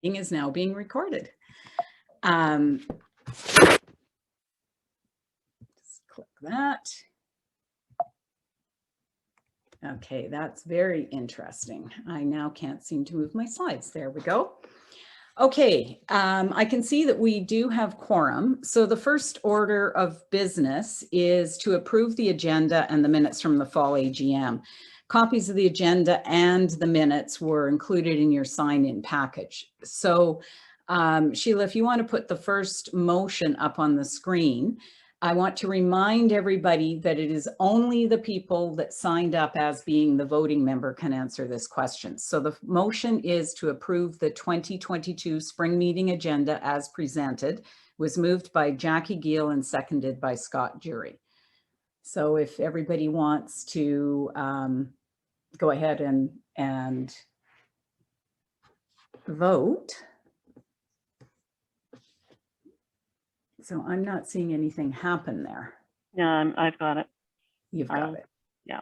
Meeting is now being recorded. Just click that. Okay, that's very interesting. I now can't seem to move my slides. There we go. Okay, I can see that we do have quorum. So the first order of business is to approve the agenda and the minutes from the fall AGM. Copies of the agenda and the minutes were included in your sign-in package. So Sheila, if you want to put the first motion up on the screen, I want to remind everybody that it is only the people that signed up as being the voting member can answer this question. So the motion is to approve the 2022 spring meeting agenda as presented. It was moved by Jackie Gill and seconded by Scott Jury. So if everybody wants to go ahead and vote. So I'm not seeing anything happen there. Yeah, I've got it. You've got it. Yeah.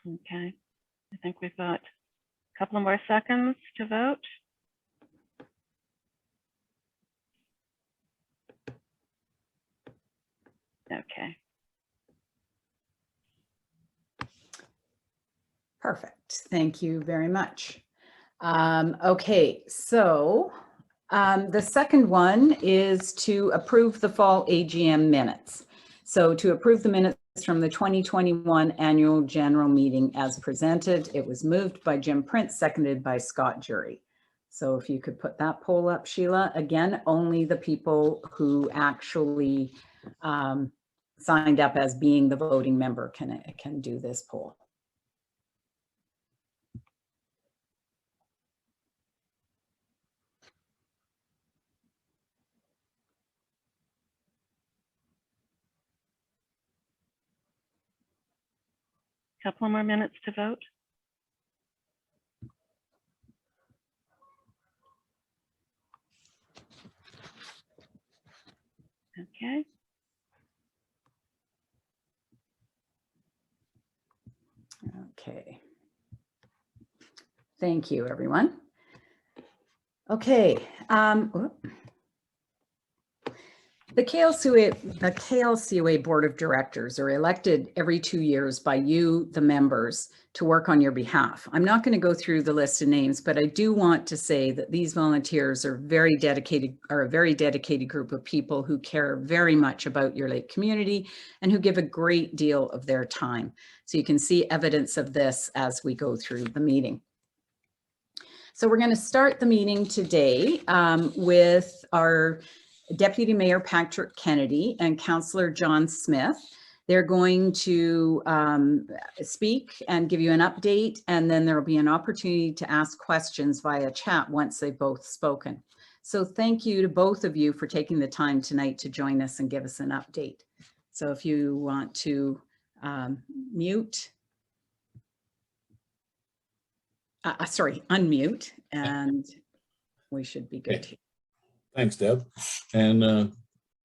Okay. I think we've got a couple of more seconds to vote. Okay. Perfect. Thank you very much. Okay, so the second one is to approve the fall AGM minutes. So to approve the minutes from the 2021 annual general meeting as presented, it was moved by Jim Prince, seconded by Scott Jury. So if you could put that poll up, Sheila. Again, only the people who actually signed up as being the voting member can do this poll. Couple more minutes to vote. Okay. Okay. Thank you, everyone. Okay. The KLCOA Board of Directors are elected every 2 years by you, the members, to work on your behalf. I'm not going to go through the list of names, but I do want to say that these volunteers are a very dedicated group of people who care very much about your lake community and who give a great deal of their time. So you can see evidence of this as we go through the meeting. So we're going to start the meeting today with our Deputy Mayor Patrick Kennedy and Councillor John Smith. They're going to speak and give you an update, and then there will be an opportunity to ask questions via chat once they've both spoken. So thank you to both of you for taking the time tonight to join us and give us an update. So if you want to unmute, and we should be good. Okay. Thanks, Deb. And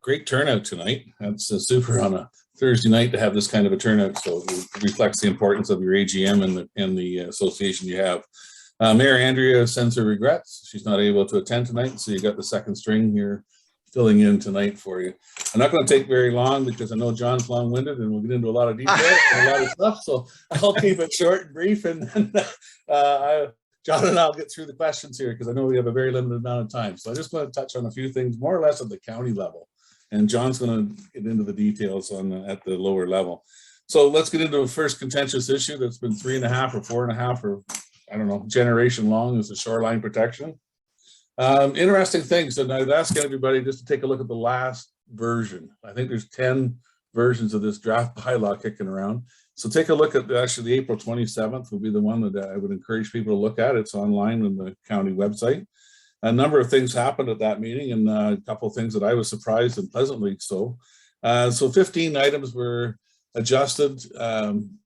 great turnout tonight. That's super on a Thursday night to have this kind of a turnout. So it reflects the importance of your AGM and the association you have. Mayor Andrea sends her regrets. She's not able to attend tonight. So you got the second string here filling in tonight for you. I'm not going to take very long because I know John's long-winded and we'll get into a lot of detail and a lot of stuff. So I'll keep it short and brief, and then John and I'll get through the questions here because I know we have a very limited amount of time. So I just want to touch on a few things more or less at the county level. And John's going to get into the details at the lower level. So let's get into the first contentious issue that's been 3.5 or 4.5 or I don't know, generation long, is the shoreline protection. Interesting things. And I'd ask everybody just to take a look at the last version. I think there's 10 versions of this draft bylaw kicking around. So take a look at actually the April 27th will be the one that I would encourage people to look at. It's online on the county website. A number of things happened at that meeting, and a couple of things that I was surprised and pleasantly so. So 15 items were adjusted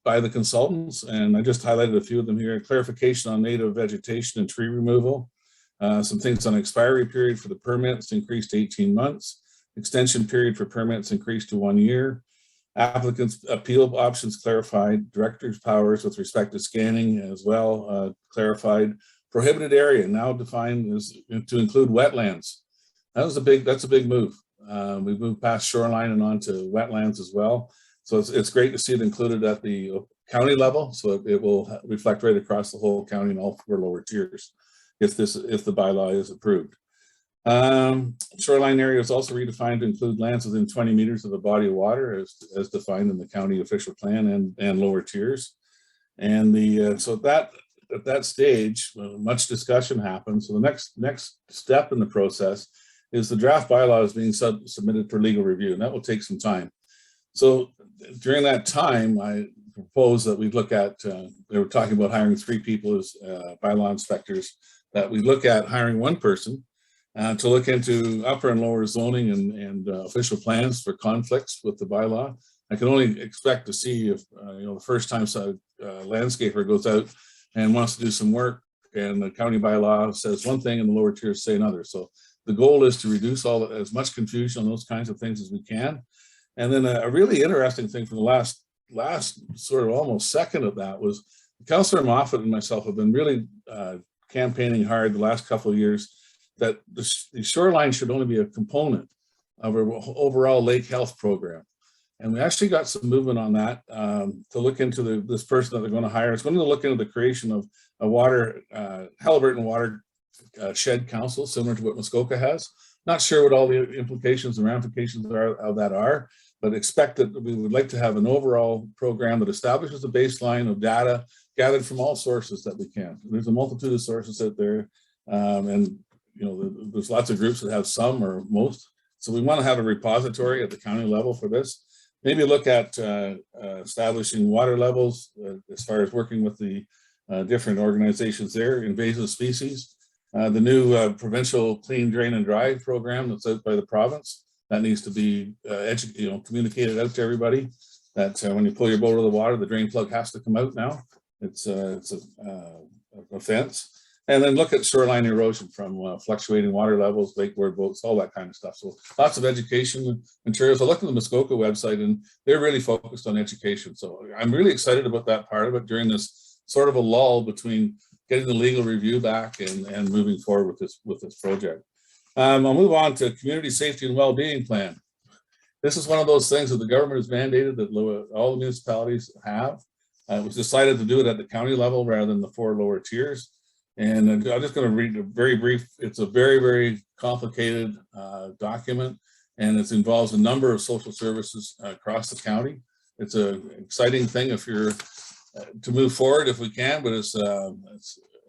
by the consultants, and I just highlighted a few of them here. Clarification on native vegetation and tree removal. Some things on expiry period for the permits increased to 18 months. Extension period for permits increased to 1 year. Applicants' appeal options clarified. Director's powers with respect to scanning as well clarified. Prohibited area now defined as to include wetlands. That's a big move. We've moved past shoreline and onto wetlands as well. So it's great to see it included at the county level. So it will reflect right across the whole county and all 4 lower tiers if the bylaw is approved. Shoreline area is also redefined to include lands within 20 meters of the body of water as defined in the county official plan and lower tiers. And so at that stage, much discussion happened. So the next step in the process is the draft bylaw is being submitted for legal review, and that will take some time. So during that time, I propose that we look at, they were talking about hiring 3 people as bylaw inspectors, that we look at hiring 1 person to look into upper and lower zoning and official plans for conflicts with the bylaw. I can only expect to see if, the first time landscaper goes out and wants to do some work and the county bylaw says one thing and the lower tiers say another. So the goal is to reduce as much confusion on those kinds of things as we can. And then a really interesting thing from the last sort of almost second of that was Councillor Moffat and myself have been really campaigning hard the last couple of years that the shoreline should only be a component of our overall lake health program. And we actually got some movement on that to look into this person that they're going to hire. It's going to look into the creation of a Haliburton water shed council, similar to what Muskoka has. Not sure what all the implications and ramifications of that are, but expect that we would like to have an overall program that establishes a baseline of data gathered from all sources that we can. There's a multitude of sources out there, and there's lots of groups that have some or most. So we want to have a repository at the county level for this. Maybe look at establishing water levels as far as working with the different organizations there, invasive species. The new provincial clean, drain, and dry program that's out by the province, that needs to be communicated out to everybody, that when you pull your boat out of the water, the drain plug has to come out now. It's a offense. And then look at shoreline erosion from fluctuating water levels, wakeboard boats, all that kind of stuff. So lots of education materials. I looked at the Muskoka website and they're really focused on education. So I'm really excited about that part of it during this sort of a lull between getting the legal review back and moving forward with this project. I'll move on to community safety and well-being plan. This is one of those things that the government has mandated that all the municipalities have. It was decided to do it at the county level rather than the 4 lower tiers. And I'm just going to read a very brief, it's a very, very complicated document, and it involves a number of social services across the county. It's an exciting thing if you're to move forward if we can, but it's a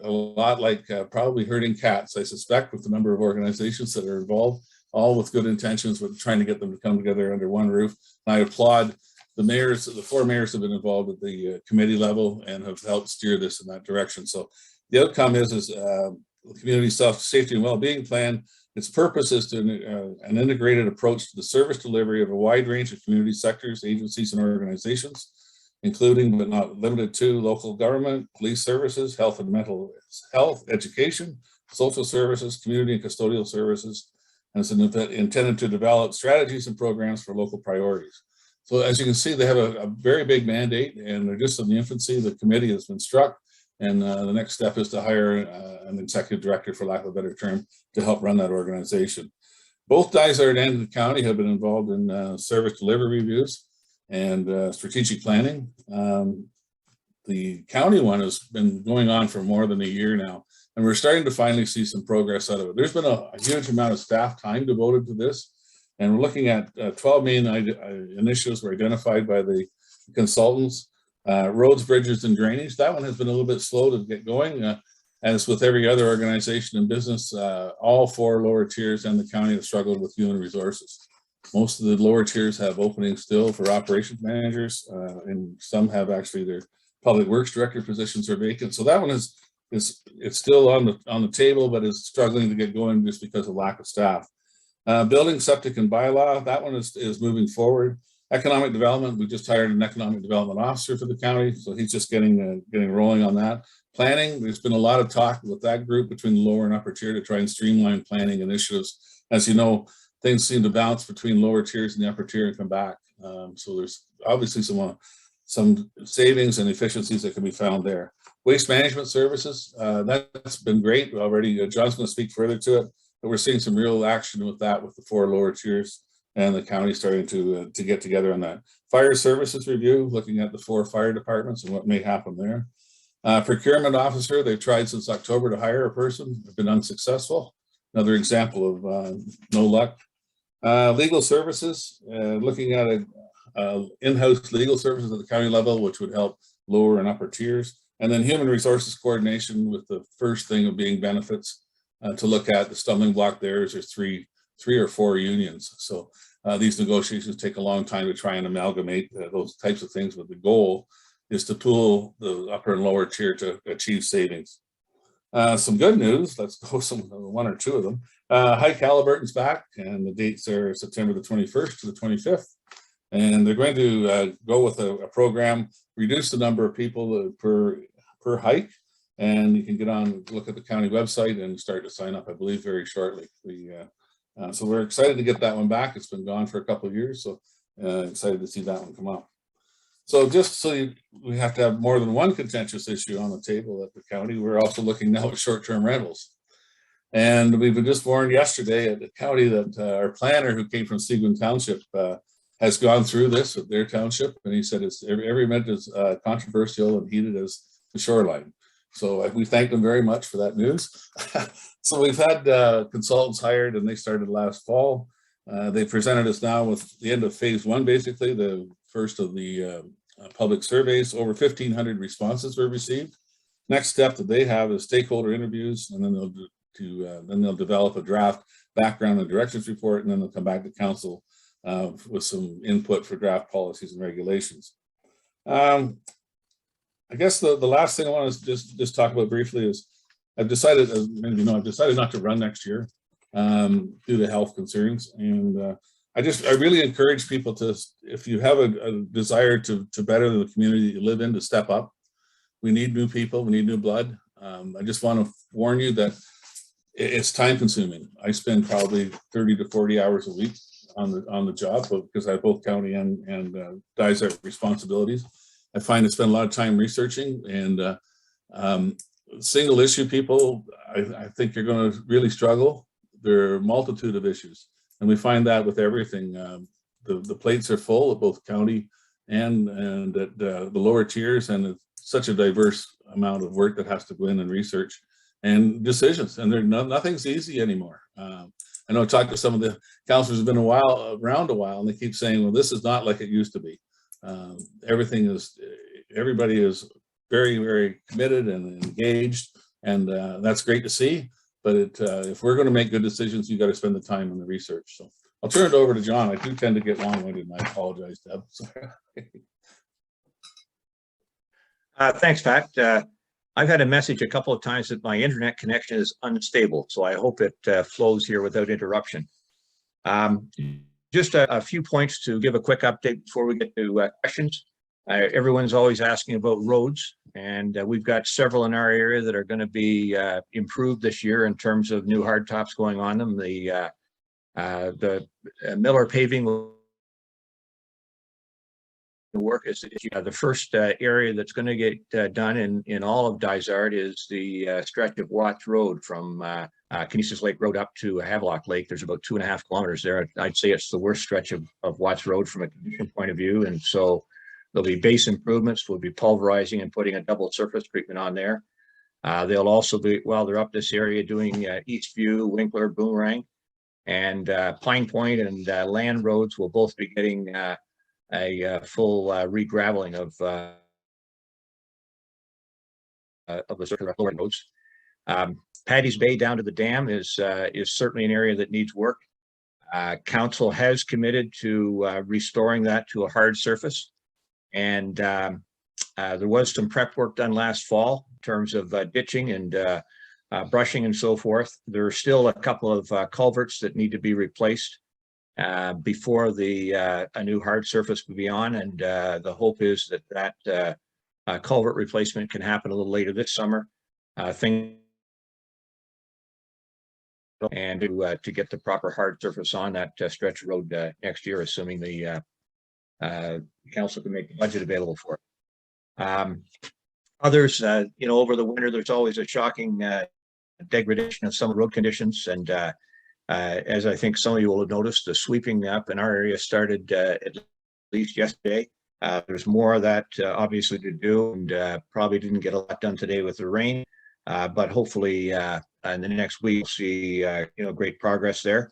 lot like probably herding cats, I suspect, with the number of organizations that are involved, all with good intentions, but trying to get them to come together under one roof. And I applaud the mayors, the 4 mayors have been involved at the committee level and have helped steer this in that direction. So the outcome is the community safety and well-being plan. Its purpose is to an integrated approach to the service delivery of a wide range of community sectors, agencies, and organizations, including but not limited to local government, police services, health and mental health, education, social services, community and custodial services, and it's intended to develop strategies and programs for local priorities. So as you can see, they have a very big mandate, and they're just in the infancy. The committee has been struck. And the next step is to hire an executive director, for lack of a better term, to help run that organization. Both Dysart and the county have been involved in service delivery reviews and strategic planning. The county one has been going on for more than a year now, and we're starting to finally see some progress out of it. There's been a huge amount of staff time devoted to this, and we're looking at 12 main initiatives were identified by the consultants. Roads, bridges, and drainage. That one has been a little bit slow to get going. As with every other organization in business, all 4 lower tiers and the county have struggled with human resources. Most of the lower tiers have openings still for operations managers, and some have actually their public works director positions are vacant. So that one it's still on the table, but is struggling to get going just because of lack of staff. Building, septic, and bylaw. That one is moving forward. Economic development, we just hired an economic development officer for the county, so he's just getting rolling on that. Planning, there's been a lot of talk with that group between the lower and upper tier to try and streamline planning initiatives. As you know, things seem to bounce between lower tiers and the upper tier and come back. So there's obviously some savings and efficiencies that can be found there. Waste management services, that's been great already. John's going to speak further to it, but we're seeing some real action with that, with the 4 lower tiers and the county starting to get together on that. Fire services review, looking at the 4 fire departments and what may happen there. Procurement officer, they've tried since October to hire a person, have been unsuccessful. Another example of no luck. Legal services, looking at in-house legal services at the county level, which would help lower and upper tiers. And then human resources coordination, with the first thing of being benefits, to look at. The stumbling block there is there's three or 4 unions. So these negotiations take a long time to try and amalgamate those types of things, but the goal is to pool the upper and lower tier to achieve savings. Some good news, let's go one or two of them. Haliburton's back, and the dates are September the 21st to the 25th. And they're going to go with a program, reduce the number of people per hike, and you can get on, look at the county website and start to sign up, I believe, very shortly. So we're excited to get that one back. It's been gone for a couple of years, so excited to see that one come up. So just so we have to have more than one contentious issue on the table at the county, we're also looking now at short-term rentals. And we've been just warned yesterday at the county that our planner, who came from Seguin Township, has gone through this with their township, and he said it's every bit as controversial and heated as the shoreline. So we thank them very much for that news. So we've had consultants hired, and they started last fall. They presented us now with the end of phase 1, basically the first of the public surveys. Over 1,500 responses were received. Next step that they have is stakeholder interviews, and then they'll develop a draft background and directions report, and then they'll come back to council with some input for draft policies and regulations. I guess the last thing I want to just talk about briefly is I've decided, as many of you know, I've decided not to run next year due to health concerns. And I really encourage people to, if you have a desire to better the community you live in, to step up. We need new people, we need new blood. I just want to warn you that it's time consuming. I spend probably 30 to 40 hours a week on the job, because I have both county and DISAR responsibilities. I find I spend a lot of time researching, and single issue people, I think you're going to really struggle. There are a multitude of issues, and we find that with everything. The plates are full at both county and at the lower tiers, and it's such a diverse amount of work that has to go in and research and decisions, and nothing's easy anymore. I know I talked to some of the councillors who've been around a while, and they keep saying, well, this is not like it used to be. Everybody is very, very committed and engaged, and that's great to see. But if we're going to make good decisions, you got to spend the time on the research. So I'll turn it over to John. I do tend to get long-winded, and I apologize, Deb. Thanks, Pat. I've had a message a couple of times that my internet connection is unstable, so I hope it flows here without interruption. Just a few points to give a quick update before we get to questions. Everyone's always asking about roads, and we've got several in our area that are going to be improved this year in terms of new hardtops going on them. The Miller paving work is the first area that's going to get done in all of Dysart is the stretch of Watts Road from Kennisis Lake Road up to Havelock Lake. There's about 2.5 kilometers there. I'd say it's the worst stretch of Watts Road from a condition point of view, and so there'll be base improvements. We'll be pulverizing and putting a double surface treatment on there. They'll also be, while they're up this area, doing Eastview, Winkler, Boomerang, and Pine Point and Land Roads will both be getting a full re-graveling of the circular roads. Paddy's Bay down to the dam is certainly an area that needs work. Council has committed to restoring that to a hard surface, and there was some prep work done last fall in terms of ditching and brushing and so forth. There are still a couple of culverts that need to be replaced before a new hard surface will be on, and the hope is that culvert replacement can happen a little later this summer. Things and to get the proper hard surface on that stretch of road next year, assuming the council can make the budget available for it. Others, over the winter, there's always a shocking degradation of some road conditions. And as I think some of you will have noticed, the sweeping up in our area started at least yesterday. There's more of that obviously to do, and probably didn't get a lot done today with the rain. But hopefully in the next week, we'll see great progress there.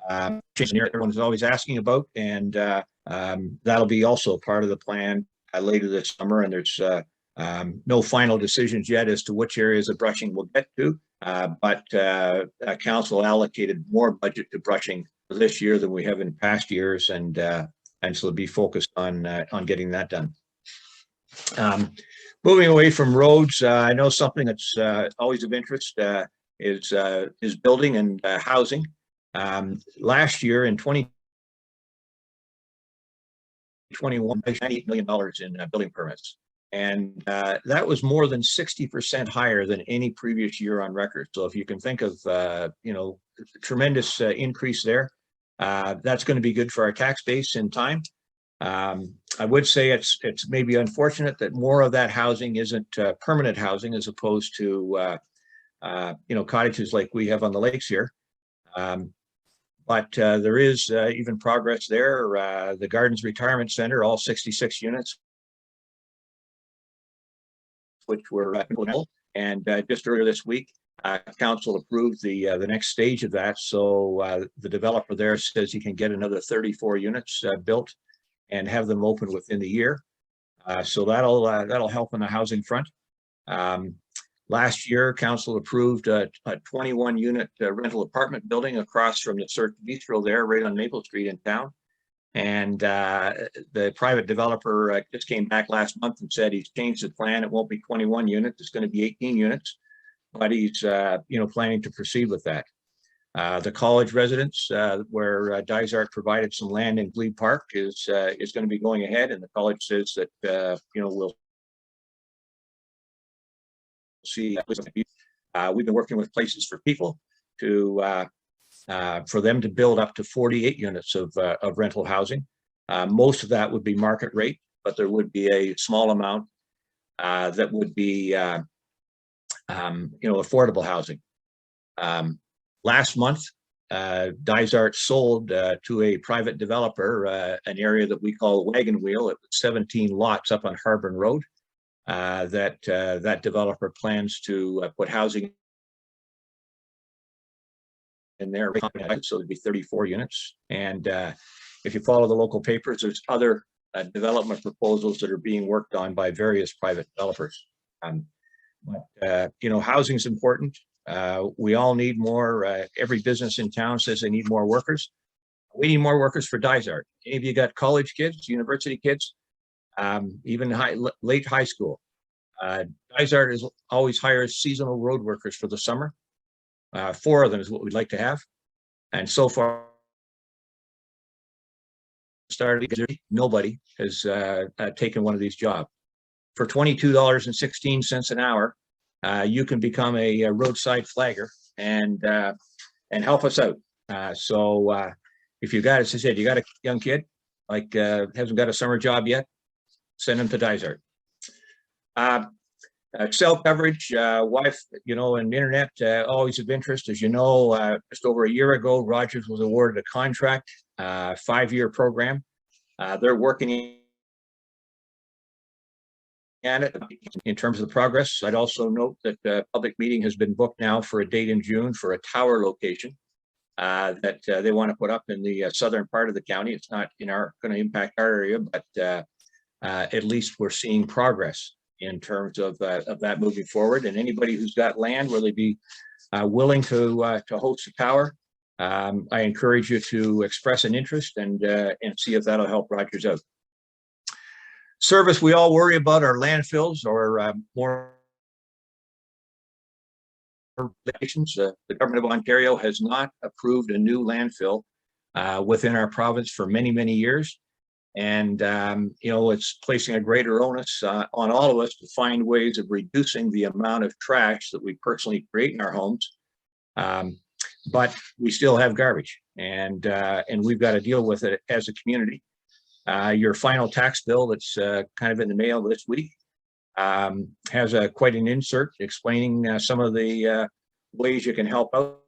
Everyone's always asking about, and that'll be also part of the plan later this summer. And there's no final decisions yet as to which areas of brushing we'll get to, but council allocated more budget to brushing this year than we have in past years, and so they'll be focused on getting that done. Moving away from roads, I know something that's always of interest is building and housing. Last year in 2021, $98 million in building permits. And that was more than 60% higher than any previous year on record. So if you can think of, tremendous increase there, that's going to be good for our tax base in time. I would say it's maybe unfortunate that more of that housing isn't permanent housing as opposed to, cottages like we have on the lakes here. But there is even progress there. The Gardens Retirement Center, all 66 units, which were and just earlier this week, council approved the next stage of that. So the developer there says he can get another 34 units built and have them open within the year. So that'll help on the housing front. Last year, council approved a 21-unit rental apartment building across from the Cirque Bistro there, right on Maple Street in town. And the private developer just came back last month and said he's changed the plan. It won't be 21 units; it's going to be 18 units. But he's planning to proceed with that. The college residence, where Dysart provided some land in Glebe Park, is going to be going ahead, and the college says that we'll see. We've been working with Places for People to for them to build up to 48 units of rental housing. Most of that would be market rate, but there would be a small amount that would be affordable housing. Last month, Dysart sold to a private developer an area that we call Wagon Wheel. It was 17 lots up on Harbin Road that developer plans to put housing in there. So it'd be 34 units. And if you follow the local papers, there's other development proposals that are being worked on by various private developers. Housing is important. We all need more. Every business in town says they need more workers. We need more workers for Dysart. Any of you got college kids, university kids, even late high school? Dysart always hires seasonal road workers for the summer. 4 of them is what we'd like to have. And so far, nobody has taken one of these jobs. For $22.16 an hour, you can become a roadside flagger and help us out. So if you got, as I said, you got a young kid, like hasn't got a summer job yet, send them to Dysart. Cell coverage, wife, and internet, always of interest. As you know, just over a year ago, Rogers was awarded a contract, 5-year program. They're working at it in terms of the progress. I'd also note that the public meeting has been booked now for a date in June for a tower location that they want to put up in the southern part of the county. It's not going to impact our area, but at least we're seeing progress in terms of that moving forward. And anybody who's got land where they'd be willing to host a tower, I encourage you to express an interest and see if that'll help Rogers out. Service, we all worry about our landfills or more regulations. The government of Ontario has not approved a new landfill within our province for many, many years. And, it's placing a greater onus on all of us to find ways of reducing the amount of trash that we personally create in our homes. But we still have garbage, and we've got to deal with it as a community. Your final tax bill that's kind of in the mail this week has quite an insert explaining some of the ways you can help out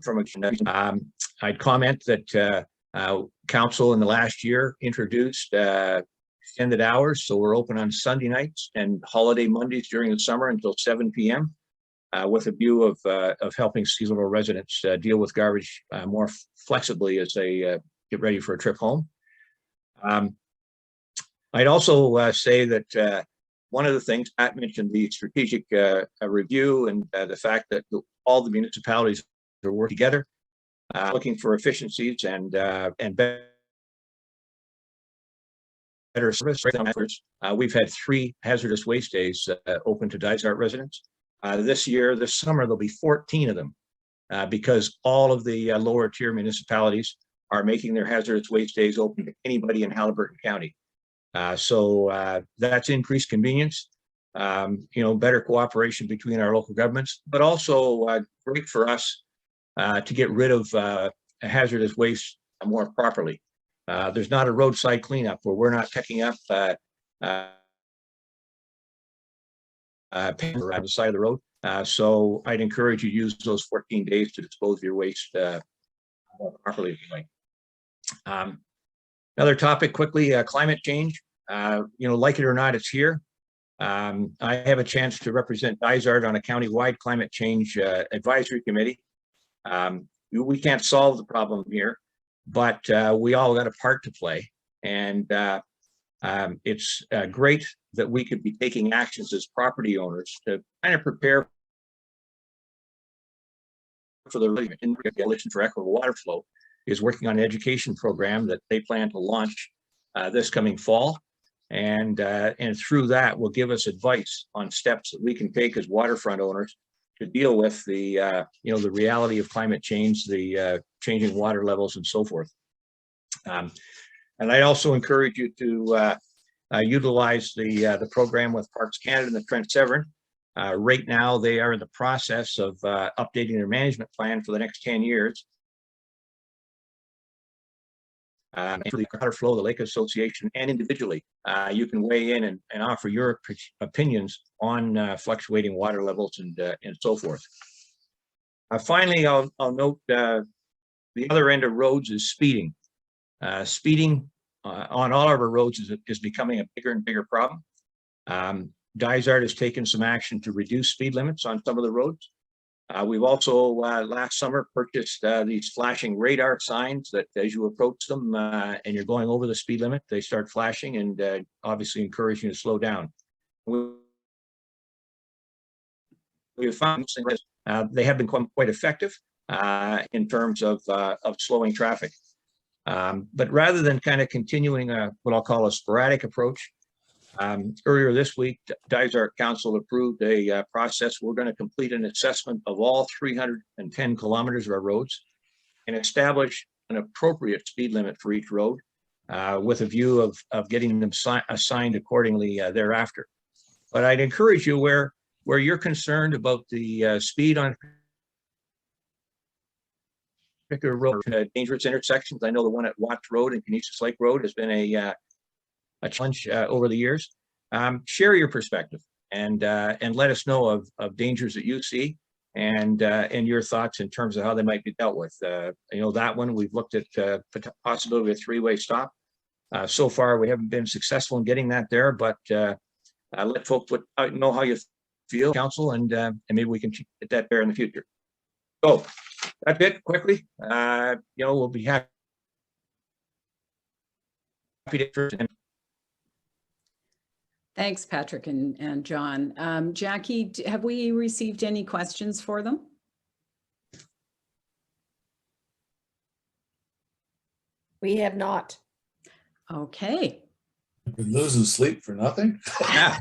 from a I'd comment that council in the last year introduced extended hours, so we're open on Sunday nights and holiday Mondays during the summer until 7 p.m. With a view of helping seasonal residents deal with garbage more flexibly as they get ready for a trip home. I'd also say that one of the things Pat mentioned, the strategic review, and the fact that all the municipalities are working together, looking for efficiencies and better service. We've had 3 hazardous waste days open to Dysart residents. This summer, there'll be 14 of them because all of the lower tier municipalities are making their hazardous waste days open to anybody in Haliburton County. So that's increased convenience, better cooperation between our local governments, but also great for us to get rid of hazardous waste more properly. There's not a roadside cleanup where we're not picking up around the side of the road. So I'd encourage you to use those 14 days to dispose of your waste more properly if you like. Another topic quickly, climate change. Like it or not, it's here. I have a chance to represent Dysart on a county-wide climate change advisory committee. We can't solve the problem here, but we all got a part to play. And it's great that we could be taking actions as property owners to kind of prepare for the Coalition for Equitable Water Flow is working on an education program that they plan to launch this coming fall. And through that will give us advice on steps that we can take as waterfront owners to deal with the reality of climate change, the changing water levels and so forth. And I also encourage you to utilize the program with Parks Canada and the Trent Severn. Right now, they are in the process of updating their management plan for the next 10 years. For the water flow, the Lake Association, and individually, you can weigh in and offer your opinions on fluctuating water levels and so forth. Finally, I'll note the other end of roads is speeding. Speeding on all of our roads is becoming a bigger and bigger problem. Dysart has taken some action to reduce speed limits on some of the roads. We've also last summer purchased these flashing radar signs that as you approach them and you're going over the speed limit, they start flashing and obviously encourage you to slow down. We have found they have been quite effective in terms of slowing traffic. But rather than kind of continuing what I'll call a sporadic approach, earlier this week, Dysart Council approved a process. We're going to complete an assessment of all 310 kilometers of our roads and establish an appropriate speed limit for each road with a view of getting them assigned accordingly thereafter. But I'd encourage you where you're concerned about the speed on particular road, dangerous intersections. I know the one at Watts Road and Kennisis Lake Road has been a challenge over the years. Share your perspective and let us know of dangers that you see and your thoughts in terms of how they might be dealt with. That one we've looked at possibility of a 3-way stop. So far we haven't been successful in getting that there, but let folks know how you feel, council, and maybe we can get that there in the future. So that's it quickly. We'll be happy to. Thanks, Patrick and John. Jackie, have we received any questions for them? We have not. Okay. Been losing sleep for nothing. Yeah.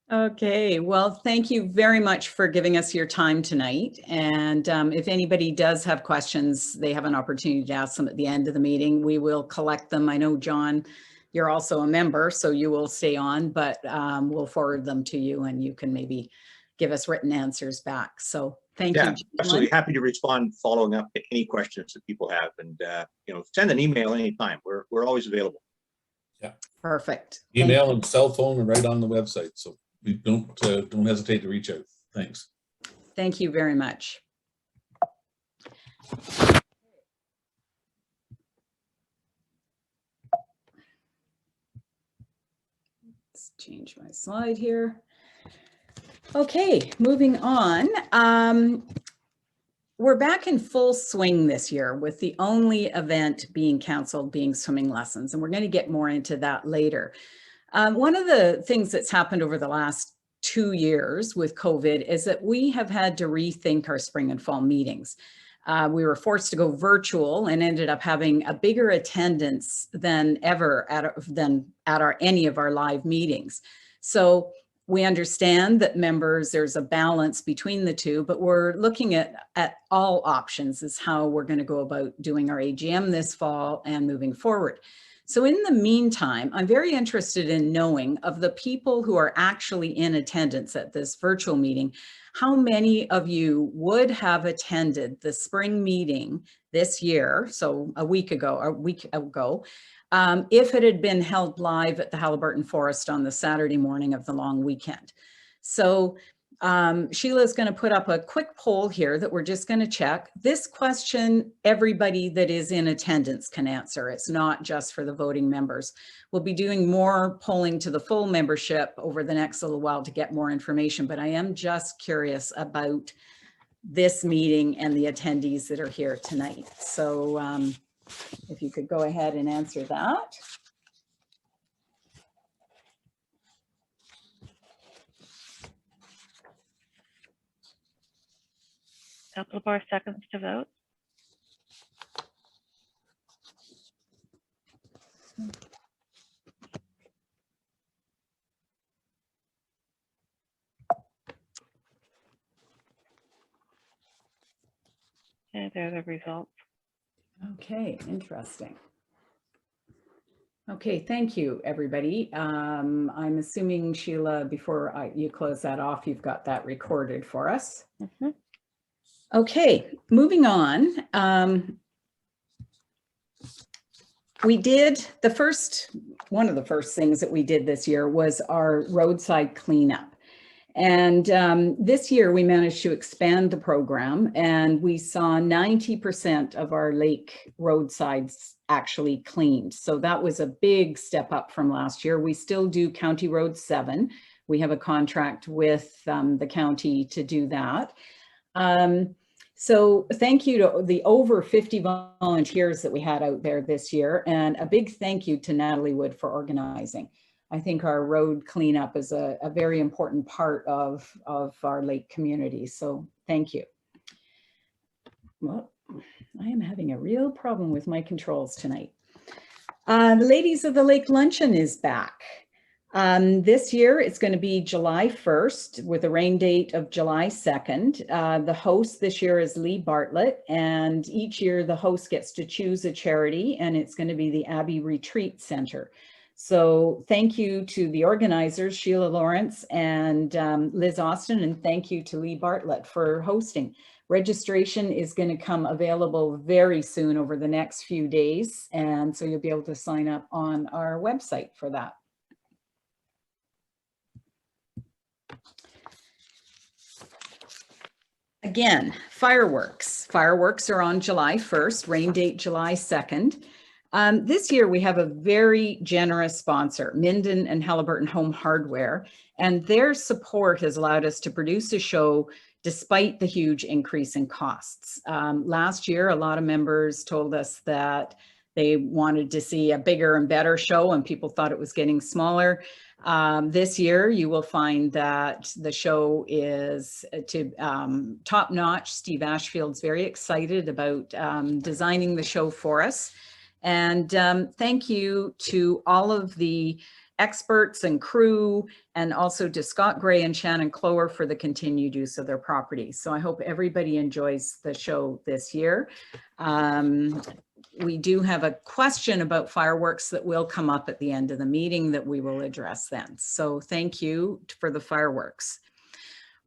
Okay, well, thank you very much for giving us your time tonight. And if anybody does have questions, they have an opportunity to ask them at the end of the meeting. We will collect them. I know, John, you're also a member, so you will stay on, but we'll forward them to you and you can maybe give us written answers back. So thank you. Yeah, gentlemen. absolutely. Happy to respond following up to any questions that people have, and send an email anytime. We're always available. Perfect. Thank Email you. and cell phone and right on the website. So we don't hesitate to reach out. Thanks. Thank you very much. Let's change my slide here. Okay, moving on. We're back in full swing this year with the only event being canceled being swimming lessons, and we're going to get more into that later. One of the things that's happened over the last 2 years with COVID is that we have had to rethink our spring and fall meetings. We were forced to go virtual and ended up having a bigger attendance than ever at any of our live meetings. So we understand that members, there's a balance between the two, but we're looking at all options as how we're going to go about doing our AGM this fall and moving forward. So in the meantime, I'm very interested in knowing of the people who are actually in attendance at this virtual meeting, how many of you would have attended the spring meeting this year, so a week ago, if it had been held live at the Haliburton Forest on the Saturday morning of the long weekend. So Sheila's going to put up a quick poll here that we're just going to check. This question, everybody that is in attendance can answer. It's not just for the voting members. We'll be doing more polling to the full membership over the next little while to get more information, but I am just curious about this meeting and the attendees that are here tonight. So if you could go ahead and answer that. Couple more seconds to vote. Okay, there are the results. Okay, interesting. Okay, thank you, everybody. I'm assuming, Sheila, before you close that off, you've got that recorded for us. Mhm. Okay, moving on. We did one of the first things that we did this year was our roadside cleanup. And this year we managed to expand the program and we saw 90% of our lake roadsides actually cleaned. So that was a big step up from last year. We still do County Road 7. We have a contract with the county to do that. So thank you to the over 50 volunteers that we had out there this year, and a big thank you to Natalie Wood for organizing. I think our road cleanup is a very important part of our lake community, so thank you. Well, I am having a real problem with my controls tonight. The Ladies of the Lake Luncheon is back. This year, it's going to be July 1st with a rain date of July 2nd. The host this year is Lee Bartlett, and each year the host gets to choose a charity, and it's going to be the Abbey Retreat Center. So thank you to the organizers, Sheila Lawrence and Liz Austin, and thank you to Lee Bartlett for hosting. Registration is going to come available very soon over the next few days, and so you'll be able to sign up on our website for that. Again, fireworks. Fireworks are on July 1st, rain date July 2nd. This year we have a very generous sponsor, Minden and Haliburton Home Hardware, and their support has allowed us to produce a show despite the huge increase in costs. Last year, a lot of members told us that they wanted to see a bigger and better show and people thought it was getting smaller. This year, you will find that the show is top notch. Steve Ashfield's very excited about designing the show for us. And thank you to all of the experts and crew, and also to Scott Gray and Shannon Clower for the continued use of their property. So I hope everybody enjoys the show this year. We do have a question about fireworks that will come up at the end of the meeting that we will address then. So thank you for the fireworks.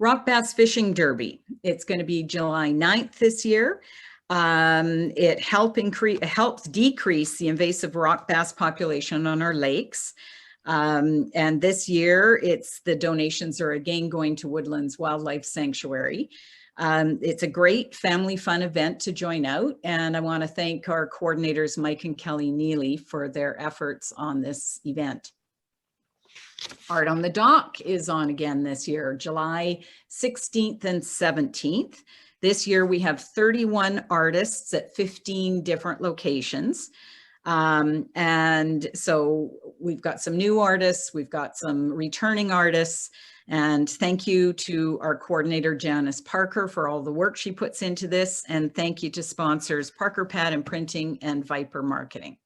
Rock Bass Fishing Derby. It's going to be July 9th this year. It helps decrease the invasive rock bass population on our lakes. And this year, the donations are again going to Woodlands Wildlife Sanctuary. It's a great family fun event to join out. And I want to thank our coordinators, Mike and Kelly Neely, for their efforts on this event. Art on the Dock is on again this year, July 16th and 17th. This year we have 31 artists at 15 different locations. And so we've got some new artists, we've got some returning artists, and thank you to our coordinator, Janice Parker, for all the work she puts into this. And thank you to sponsors, Parker Pad and Printing and Viper Marketing.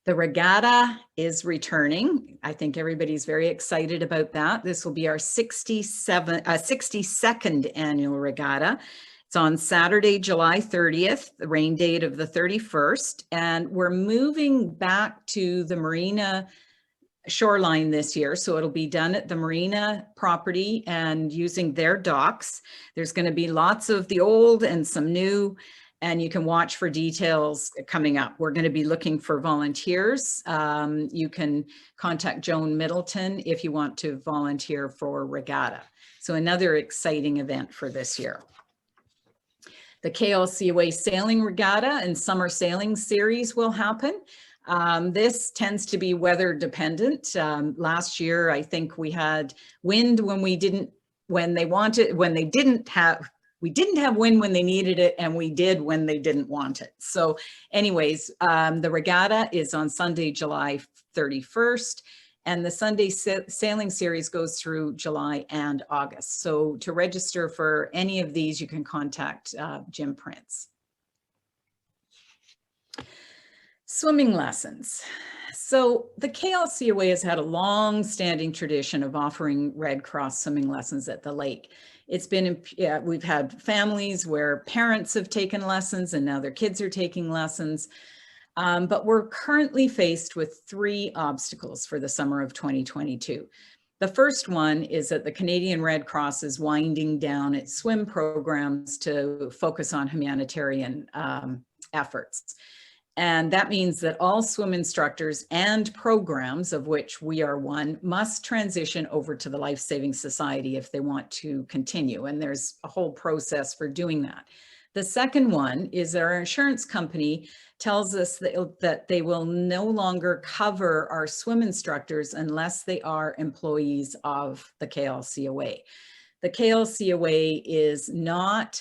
The regatta is returning. I think everybody's very excited about that. This will be our 62nd annual regatta. It's on Saturday, July 30th, the rain date of the 31st. And we're moving back to the Marina shoreline this year. So it'll be done at the Marina property and using their docks. There's going to be lots of the old and some new, and you can watch for details coming up. We're going to be looking for volunteers. You can contact Joan Middleton if you want to volunteer for regatta. So another exciting event for this year. The KLCOA Sailing Regatta and Summer Sailing Series will happen. This tends to be weather dependent. Last year, I think we had wind we didn't have wind when they needed it, and we did when they didn't want it. So anyways, the regatta is on Sunday, July 31st, and the Sunday sailing series goes through July and August. So to register for any of these, you can contact Jim Prince. Swimming lessons. So the KLCOA has had a long-standing tradition of offering Red Cross swimming lessons at the lake. It's been, we've had families where parents have taken lessons and now their kids are taking lessons. But we're currently faced with 3 obstacles for the summer of 2022. The first one is that the Canadian Red Cross is winding down its swim programs to focus on humanitarian efforts. And that means that all swim instructors and programs, of which we are one, must transition over to the Life Saving Society if they want to continue. And there's a whole process for doing that. The second one is that our insurance company tells us that they will no longer cover our swim instructors unless they are employees of the KLCOA. The KLCOA is not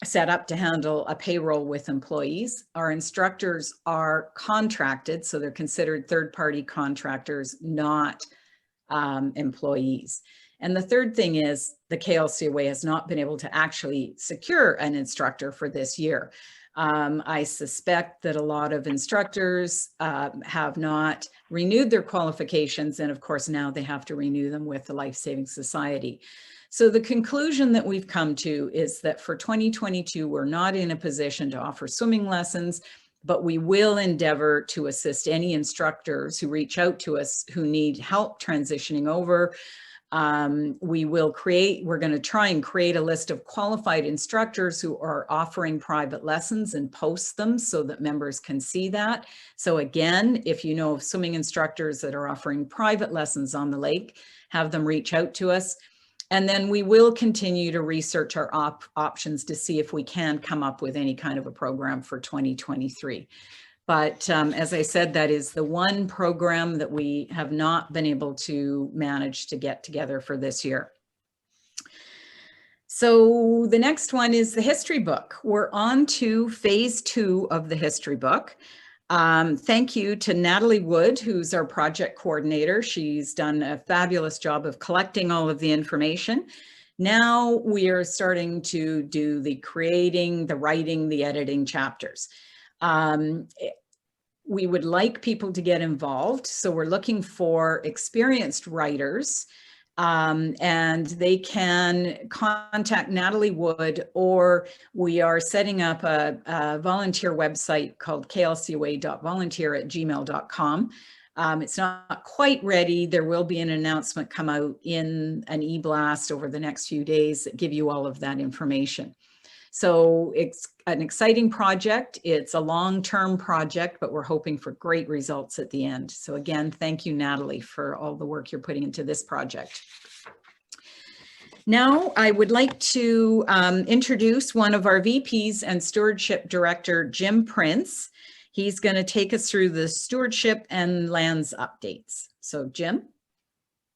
set up to handle a payroll with employees. Our instructors are contracted, so they're considered third-party contractors, not employees. And the third thing is the KLCOA has not been able to actually secure an instructor for this year. I suspect that a lot of instructors have not renewed their qualifications, and of course now they have to renew them with the Life Saving Society. So the conclusion that we've come to is that for 2022, we're not in a position to offer swimming lessons, but we will endeavor to assist any instructors who reach out to us who need help transitioning over. We're going to try and create a list of qualified instructors who are offering private lessons and post them so that members can see that. So again, if you know of swimming instructors that are offering private lessons on the lake, have them reach out to us. And then we will continue to research our options to see if we can come up with any kind of a program for 2023. But as I said, that is the one program that we have not been able to manage to get together for this year. So the next one is the history book. We're on to phase 2 of the history book. Thank you to Natalie Wood, who's our project coordinator. She's done a fabulous job of collecting all of the information. Now we are starting to do the creating, the writing, the editing chapters. we would like people to get involved. So we're looking for experienced writers, and they can contact Natalie Wood, or we are setting up a volunteer website called klcoa.volunteer@gmail.com. It's not quite ready. There will be an announcement come out in an e-blast over the next few days that give you all of that information. So it's an exciting project. It's a long-term project, but we're hoping for great results at the end. So again, thank you, Natalie, for all the work you're putting into this project. Now, I would like to introduce one of our VPs and Stewardship Director, Jim Prince. He's going to take us through the stewardship and lands updates. So, Jim.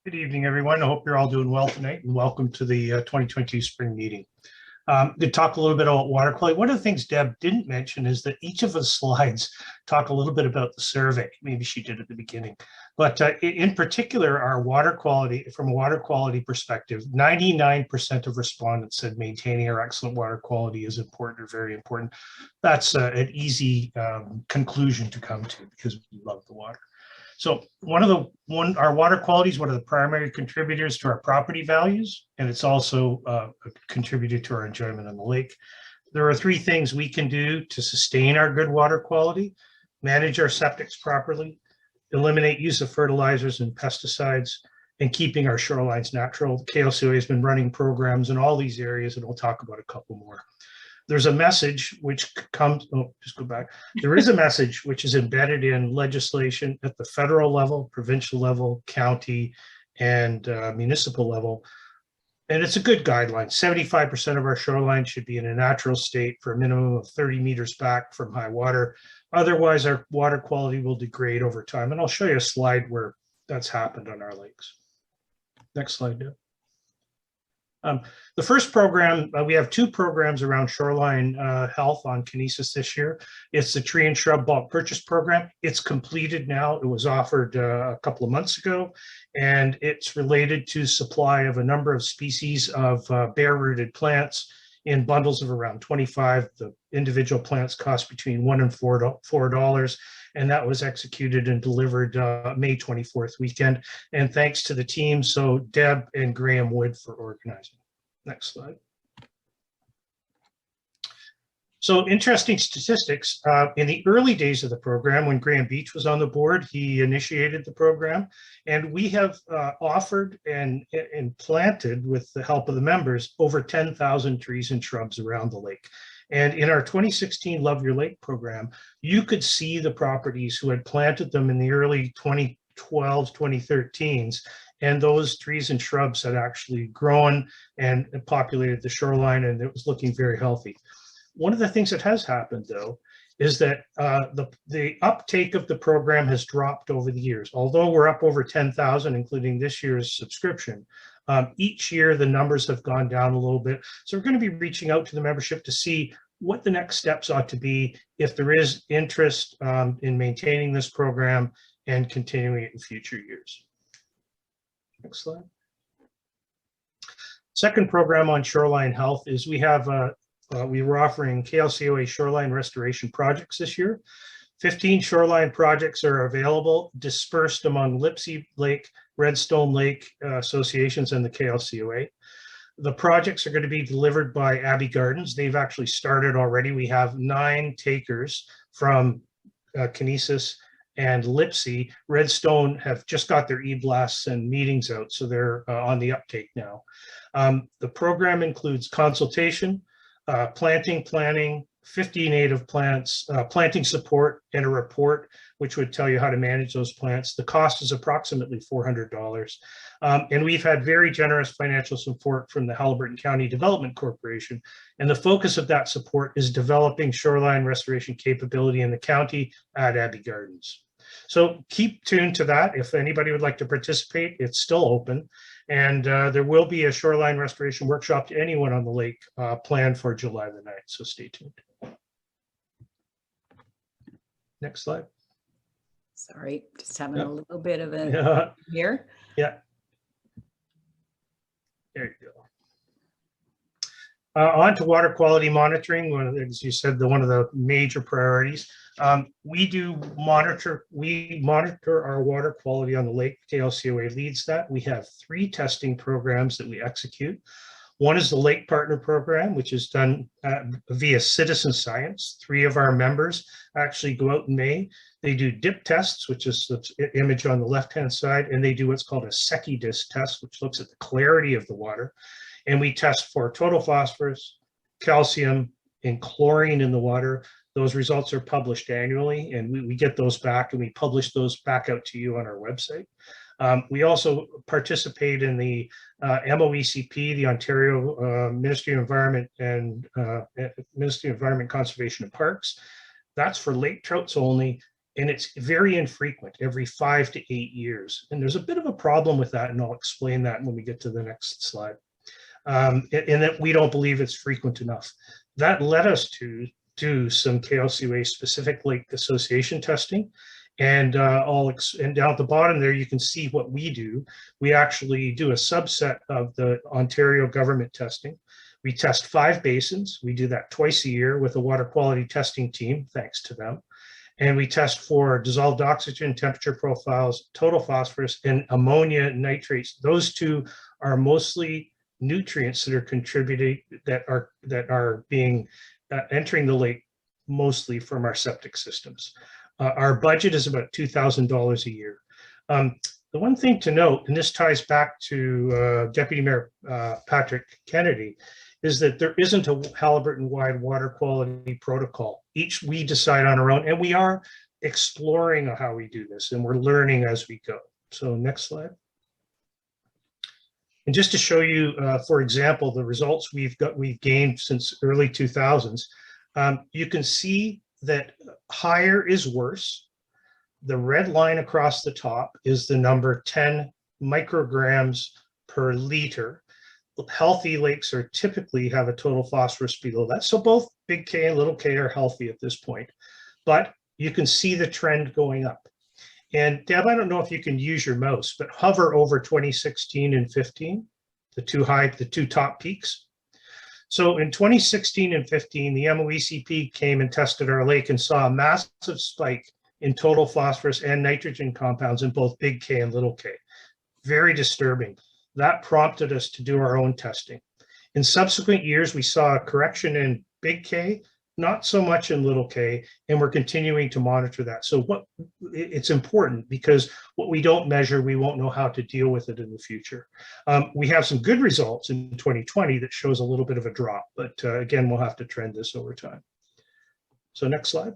Good evening, everyone. I hope you're all doing well tonight, and welcome to the 2022 spring meeting. To talk a little bit about water quality. One of the things Deb didn't mention is that each of the slides talk a little bit about the survey. Maybe she did at the beginning, but in particular, our water quality, from a water quality perspective, 99% of respondents said maintaining our excellent water quality is important or very important. That's an easy conclusion to come to because we love the water. So our water quality is one of the primary contributors to our property values, and it's also a contributor to our enjoyment on the lake. There are 3 things we can do to sustain our good water quality: manage our septics properly, eliminate use of fertilizers and pesticides, and keeping our shorelines natural. The KLCOA has been running programs in all these areas, and we'll talk about a couple more. There's a message which comes, There is a message which is embedded in legislation at the federal level, provincial level, county, and municipal level. And it's a good guideline. 75% of our shoreline should be in a natural state for a minimum of 30 meters back from high water. Otherwise, our water quality will degrade over time. And I'll show you a slide where that's happened on our lakes. Next slide, Deb. The first program, we have 2 programs around shoreline health on Kennisis this year. It's the Tree and Shrub Bulk Purchase Program. It's completed now. It was offered a couple of months ago, and it's related to supply of a number of species of bare-rooted plants in bundles of around 25. The individual plants cost between $1 and $4. And that was executed and delivered May 24th weekend. And thanks to the team, so Deb and Graham Wood for organizing. Next slide. So interesting statistics. In the early days of the program, when Graham Beach was on the board, he initiated the program. And we have offered and planted, with the help of the members, over 10,000 trees and shrubs around the lake. And in our 2016 Love Your Lake program, you could see the properties who had planted them in the early 2012s, 2013s, and those trees and shrubs had actually grown and populated the shoreline, and it was looking very healthy. One of the things that has happened, though, is that the uptake of the program has dropped over the years. Although we're up over 10,000, including this year's subscription, each year the numbers have gone down a little bit. So we're going to be reaching out to the membership to see what the next steps ought to be if there is interest in maintaining this program and continuing it in future years. Next slide. Second program on shoreline health is we were offering KLCOA shoreline restoration projects this year. 15 shoreline projects are available, dispersed among Lipsey Lake, Redstone Lake associations, and the KLCOA. The projects are going to be delivered by Abbey Gardens. They've actually started already. We have 9 takers from Kennisis and Lipsey. Redstone have just got their e-blasts and meetings out, so they're on the uptake now. The program includes consultation, planting, planning, 50 native plants, planting support, and a report which would tell you how to manage those plants. The cost is approximately $400. And we've had very generous financial support from the Haliburton County Development Corporation. And the focus of that support is developing shoreline restoration capability in the county at Abbey Gardens. So keep tuned to that. If anybody would like to participate, it's still open. And there will be a shoreline restoration workshop to anyone on the lake planned for July the 9th. So stay tuned. Next slide. Sorry, just having a little bit of a here. Yeah. There you go. On to water quality monitoring, as you said, one of the major priorities. We monitor our water quality on the lake. KLCOA leads that. We have 3 testing programs that we execute. One is the Lake Partner Program, which is done via citizen science. 3 of our members actually go out in May. They do dip tests, which is the image on the left-hand side, and they do what's called a SECI-DIS test, which looks at the clarity of the water. And we test for total phosphorus, calcium, and chlorine in the water. Those results are published annually, and we get those back, and we publish those back out to you on our website. We also participate in the MOECP, the Ontario Ministry of Environment and Ministry of Environment, Conservation and Parks. That's for lake trouts only, and it's very infrequent, every 5 to 8 years. And there's a bit of a problem with that, and I'll explain that when we get to the next slide. And that we don't believe it's frequent enough. That led us to do some KLCOA specific lake association testing. And and down at the bottom there, you can see what we do. We actually do a subset of the Ontario government testing. We test 5 basins. We do that twice a year with a water quality testing team, thanks to them. And we test for dissolved oxygen, temperature profiles, total phosphorus, and ammonia nitrates. Those 2 are mostly nutrients that are contributing, that are being entering the lake mostly from our septic systems. Our budget is about $2,000 a year. The one thing to note, and this ties back to Deputy Mayor Patrick Kennedy, is that there isn't a Haliburton-wide water quality protocol. Each we decide on our own, and we are exploring how we do this, and we're learning as we go. So next slide. And just to show you, for example, the results we've gained since early 2000s, you can see that higher is worse. The red line across the top is the number 10 micrograms per liter. Healthy lakes are typically have a total phosphorus below that. So both big K and little k are healthy at this point, but you can see the trend going up. And Deb, I don't know if you can use your mouse, but hover over 2016 and 15, the 2 top peaks. So in 2016 and 15, the MOECP came and tested our lake and saw a massive spike in total phosphorus and nitrogen compounds in both big K and little k. Very disturbing. That prompted us to do our own testing. In subsequent years, we saw a correction in big K, not so much in little k, and we're continuing to monitor that. So it's important, because what we don't measure, we won't know how to deal with it in the future. We have some good results in 2020 that shows a little bit of a drop, but again, we'll have to trend this over time. So next slide.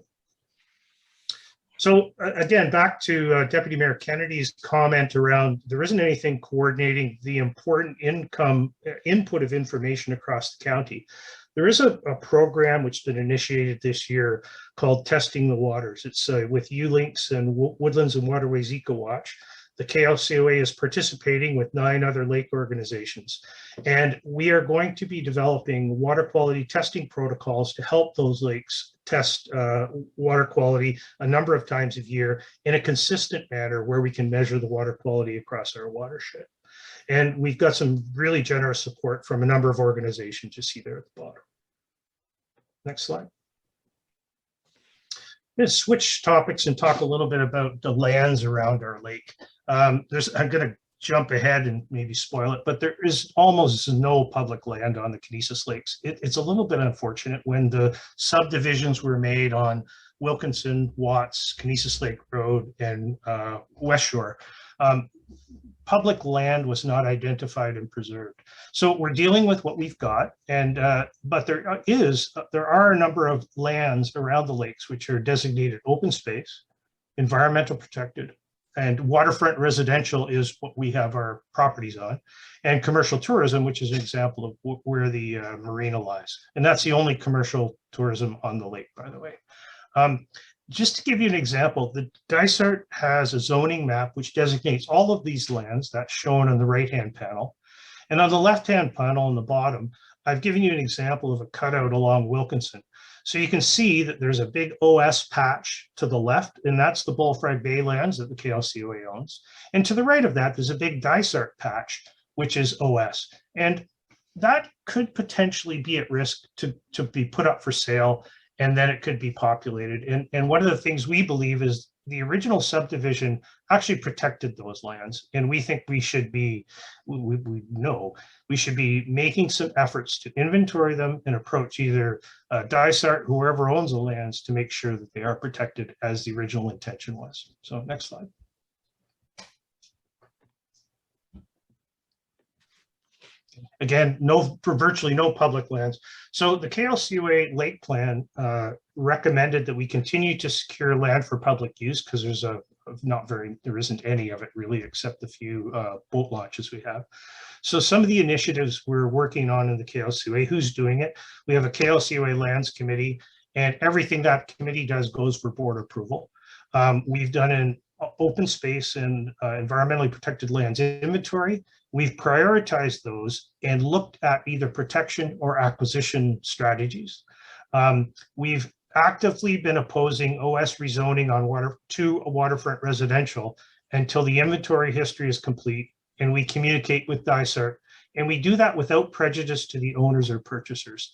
So again, back to Deputy Mayor Kennedy's comment around there isn't anything coordinating the important input of information across the county. There is a program which has been initiated this year called Testing the Waters. It's with ULinks and Woodlands and Waterways EcoWatch. The KLCOA is participating with 9 other lake organizations. And we are going to be developing water quality testing protocols to help those lakes test water quality a number of times a year in a consistent manner where we can measure the water quality across our watershed. And we've got some really generous support from a number of organizations you see there at the bottom. Next slide. I'm going to switch topics and talk a little bit about the lands around our lake. I'm going to jump ahead and maybe spoil it, but there is almost no public land on the Kennisis Lakes. It's a little bit unfortunate. When the subdivisions were made on Wilkinson, Watts, Kennisis Lake Road, and West Shore, public land was not identified and preserved. So we're dealing with what we've got, and but there are a number of lands around the lakes which are designated open space, environmental protected, and waterfront residential is what we have our properties on, and commercial tourism, which is an example of where the marina lies. And that's the only commercial tourism on the lake, by the way. Just to give you an example, the Dysart has a zoning map which designates all of these lands. That's shown on the right-hand panel. And on the left-hand panel on the bottom, I've given you an example of a cutout along Wilkinson. So you can see that there's a big OS patch to the left, and that's the Bullfrog Bay lands that the KLCOA owns. And to the right of that, there's a big Dysart patch, which is OS. And that could potentially be at risk to be put up for sale, and then it could be populated. And one of the things we believe is the original subdivision actually protected those lands, and we think we should be, we know we should be making some efforts to inventory them and approach either Dysart, whoever owns the lands, to make sure that they are protected as the original intention was. So next slide. Again, virtually no public lands. So the KLCOA Lake Plan recommended that we continue to secure land for public use, because there isn't any of it really, except the few boat launches we have. So some of the initiatives we're working on in the KLCOA, who's doing it? We have a KLCOA Lands Committee, and everything that committee does goes for board approval. We've done an open space and environmentally protected lands inventory. We've prioritized those and looked at either protection or acquisition strategies. We've actively been opposing OS rezoning on to a waterfront residential until the inventory history is complete and we communicate with Dysart. And we do that without prejudice to the owners or purchasers.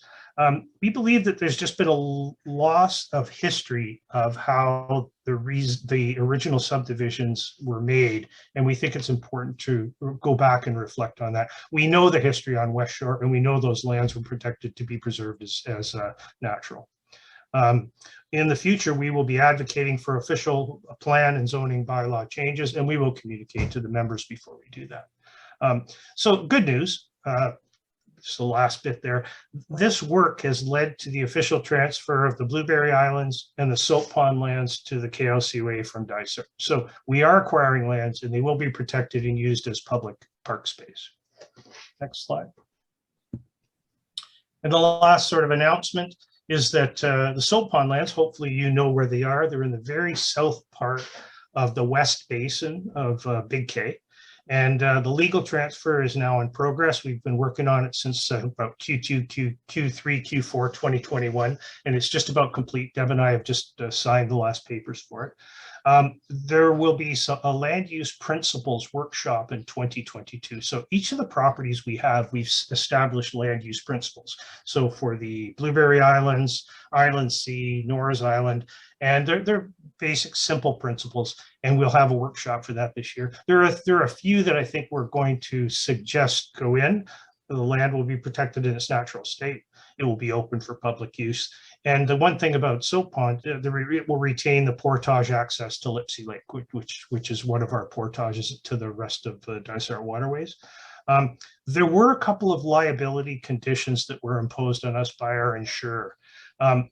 We believe that there's just been a loss of history of how the original subdivisions were made, and we think it's important to go back and reflect on that. We know the history on West Shore, and we know those lands were protected to be preserved as natural. In the future, we will be advocating for official plan and zoning bylaw changes, and we will communicate to the members before we do that. So good news. Just the last bit there. This work has led to the official transfer of the Blueberry Islands and the Soap Pond lands to the KLCOA from Dysart. So we are acquiring lands, and they will be protected and used as public park space. Next slide. And the last sort of announcement is that the Soap Pond lands, hopefully you know where they are. They're in the very south part of the West Basin of Big K. And the legal transfer is now in progress. We've been working on it since about Q2, Q3, Q4 2021, and it's just about complete. Deb and I have just signed the last papers for it. There will be a land use principles workshop in 2022. So each of the properties we have, we've established land use principles. So for the Blueberry Islands, Island C, Norris Island, and they're basic, simple principles, and we'll have a workshop for that this year. There are a few that I think we're going to suggest go in. The land will be protected in its natural state. It will be open for public use. And the one thing about Soap Pond, it will retain the portage access to Lipsey Lake, which is one of our portages to the rest of the Dysart waterways. There were a couple of liability conditions that were imposed on us by our insurer.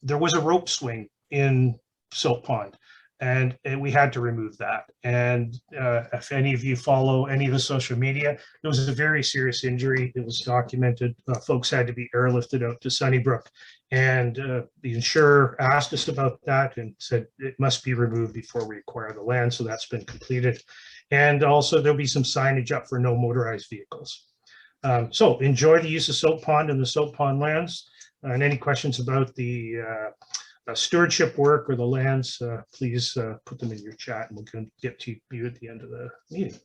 There was a rope swing in Soap Pond, and we had to remove that. And if any of you follow any of the social media, it was a very serious injury. It was documented. Folks had to be airlifted out to Sunnybrook, and the insurer asked us about that and said it must be removed before we acquire the land. So that's been completed. And also there'll be some signage up for no motorized vehicles. So enjoy the use of Soap Pond and the Soap Pond lands. And any questions about the stewardship work or the lands, please put them in your chat, and we can get to you at the end of the meeting.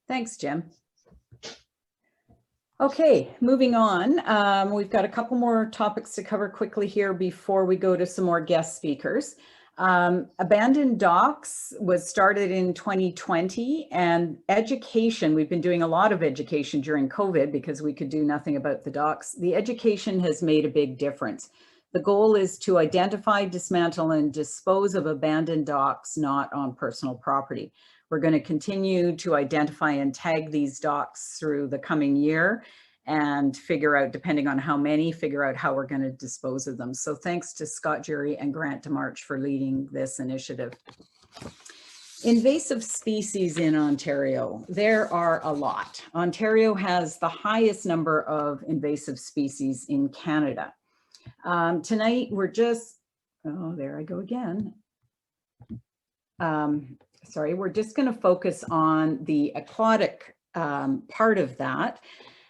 Thanks, Jim. Okay, moving on. We've got a couple more topics to cover quickly here before we go to some more guest speakers. Abandoned docks was started in 2020, and education, we've been doing a lot of education during COVID because we could do nothing about the docks. The education has made a big difference. The goal is to identify, dismantle, and dispose of abandoned docks not on personal property. We're going to continue to identify and tag these docks through the coming year and figure out, depending on how many, figure out how we're going to dispose of them. So thanks to Scott Jury and Grant DeMarch for leading this initiative. Invasive species in Ontario, there are a lot. Ontario has the highest number of invasive species in Canada. Tonight, we're just, oh, there I go again. Sorry, we're just going to focus on the aquatic part of that.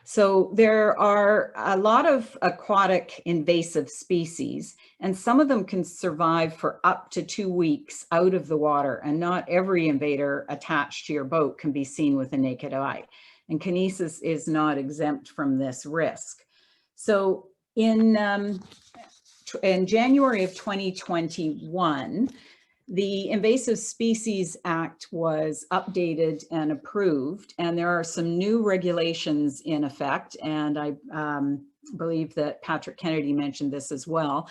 So there are a lot of aquatic invasive species, and some of them can survive for up to 2 weeks out of the water, and not every invader attached to your boat can be seen with a naked eye. and Kennisis is not exempt from this risk. So in January of 2021, the Invasive Species Act was updated and approved, and there are some new regulations in effect, and I believe that Patrick Kennedy mentioned this as well.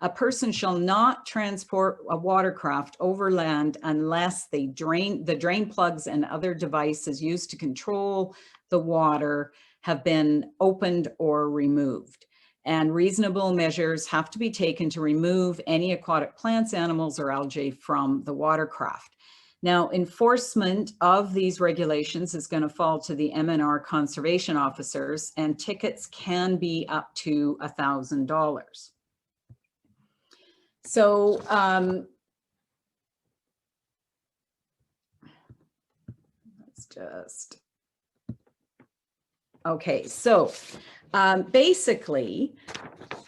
A person shall not transport a watercraft overland unless the drain plugs and other devices used to control the water have been opened or removed. And reasonable measures have to be taken to remove any aquatic plants, animals, or algae from the watercraft. Now, enforcement of these regulations is going to fall to the MNR conservation officers, and tickets can be up to $1,000. So let's just, okay, so basically,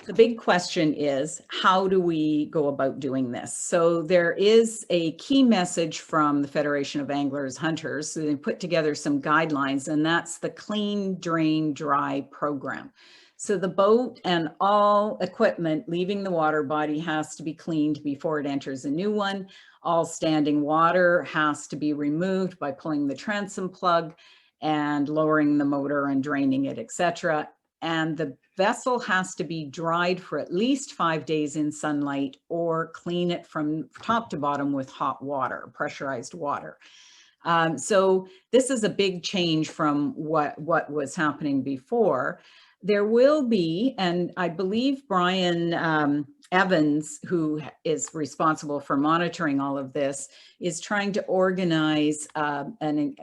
the big question is, how do we go about doing this? So there is a key message from the Federation of Anglers Hunters. So they put together some guidelines, and that's the Clean, Drain, Dry program. So the boat and all equipment leaving the water body has to be cleaned before it enters a new one. All standing water has to be removed by pulling the transom plug and lowering the motor and draining it, etc. And the vessel has to be dried for at least 5 days in sunlight, or clean it from top to bottom with hot water, pressurized water. So this is a big change from what was happening before. There will be, and I believe Brian Evans, who is responsible for monitoring all of this, is trying to organize a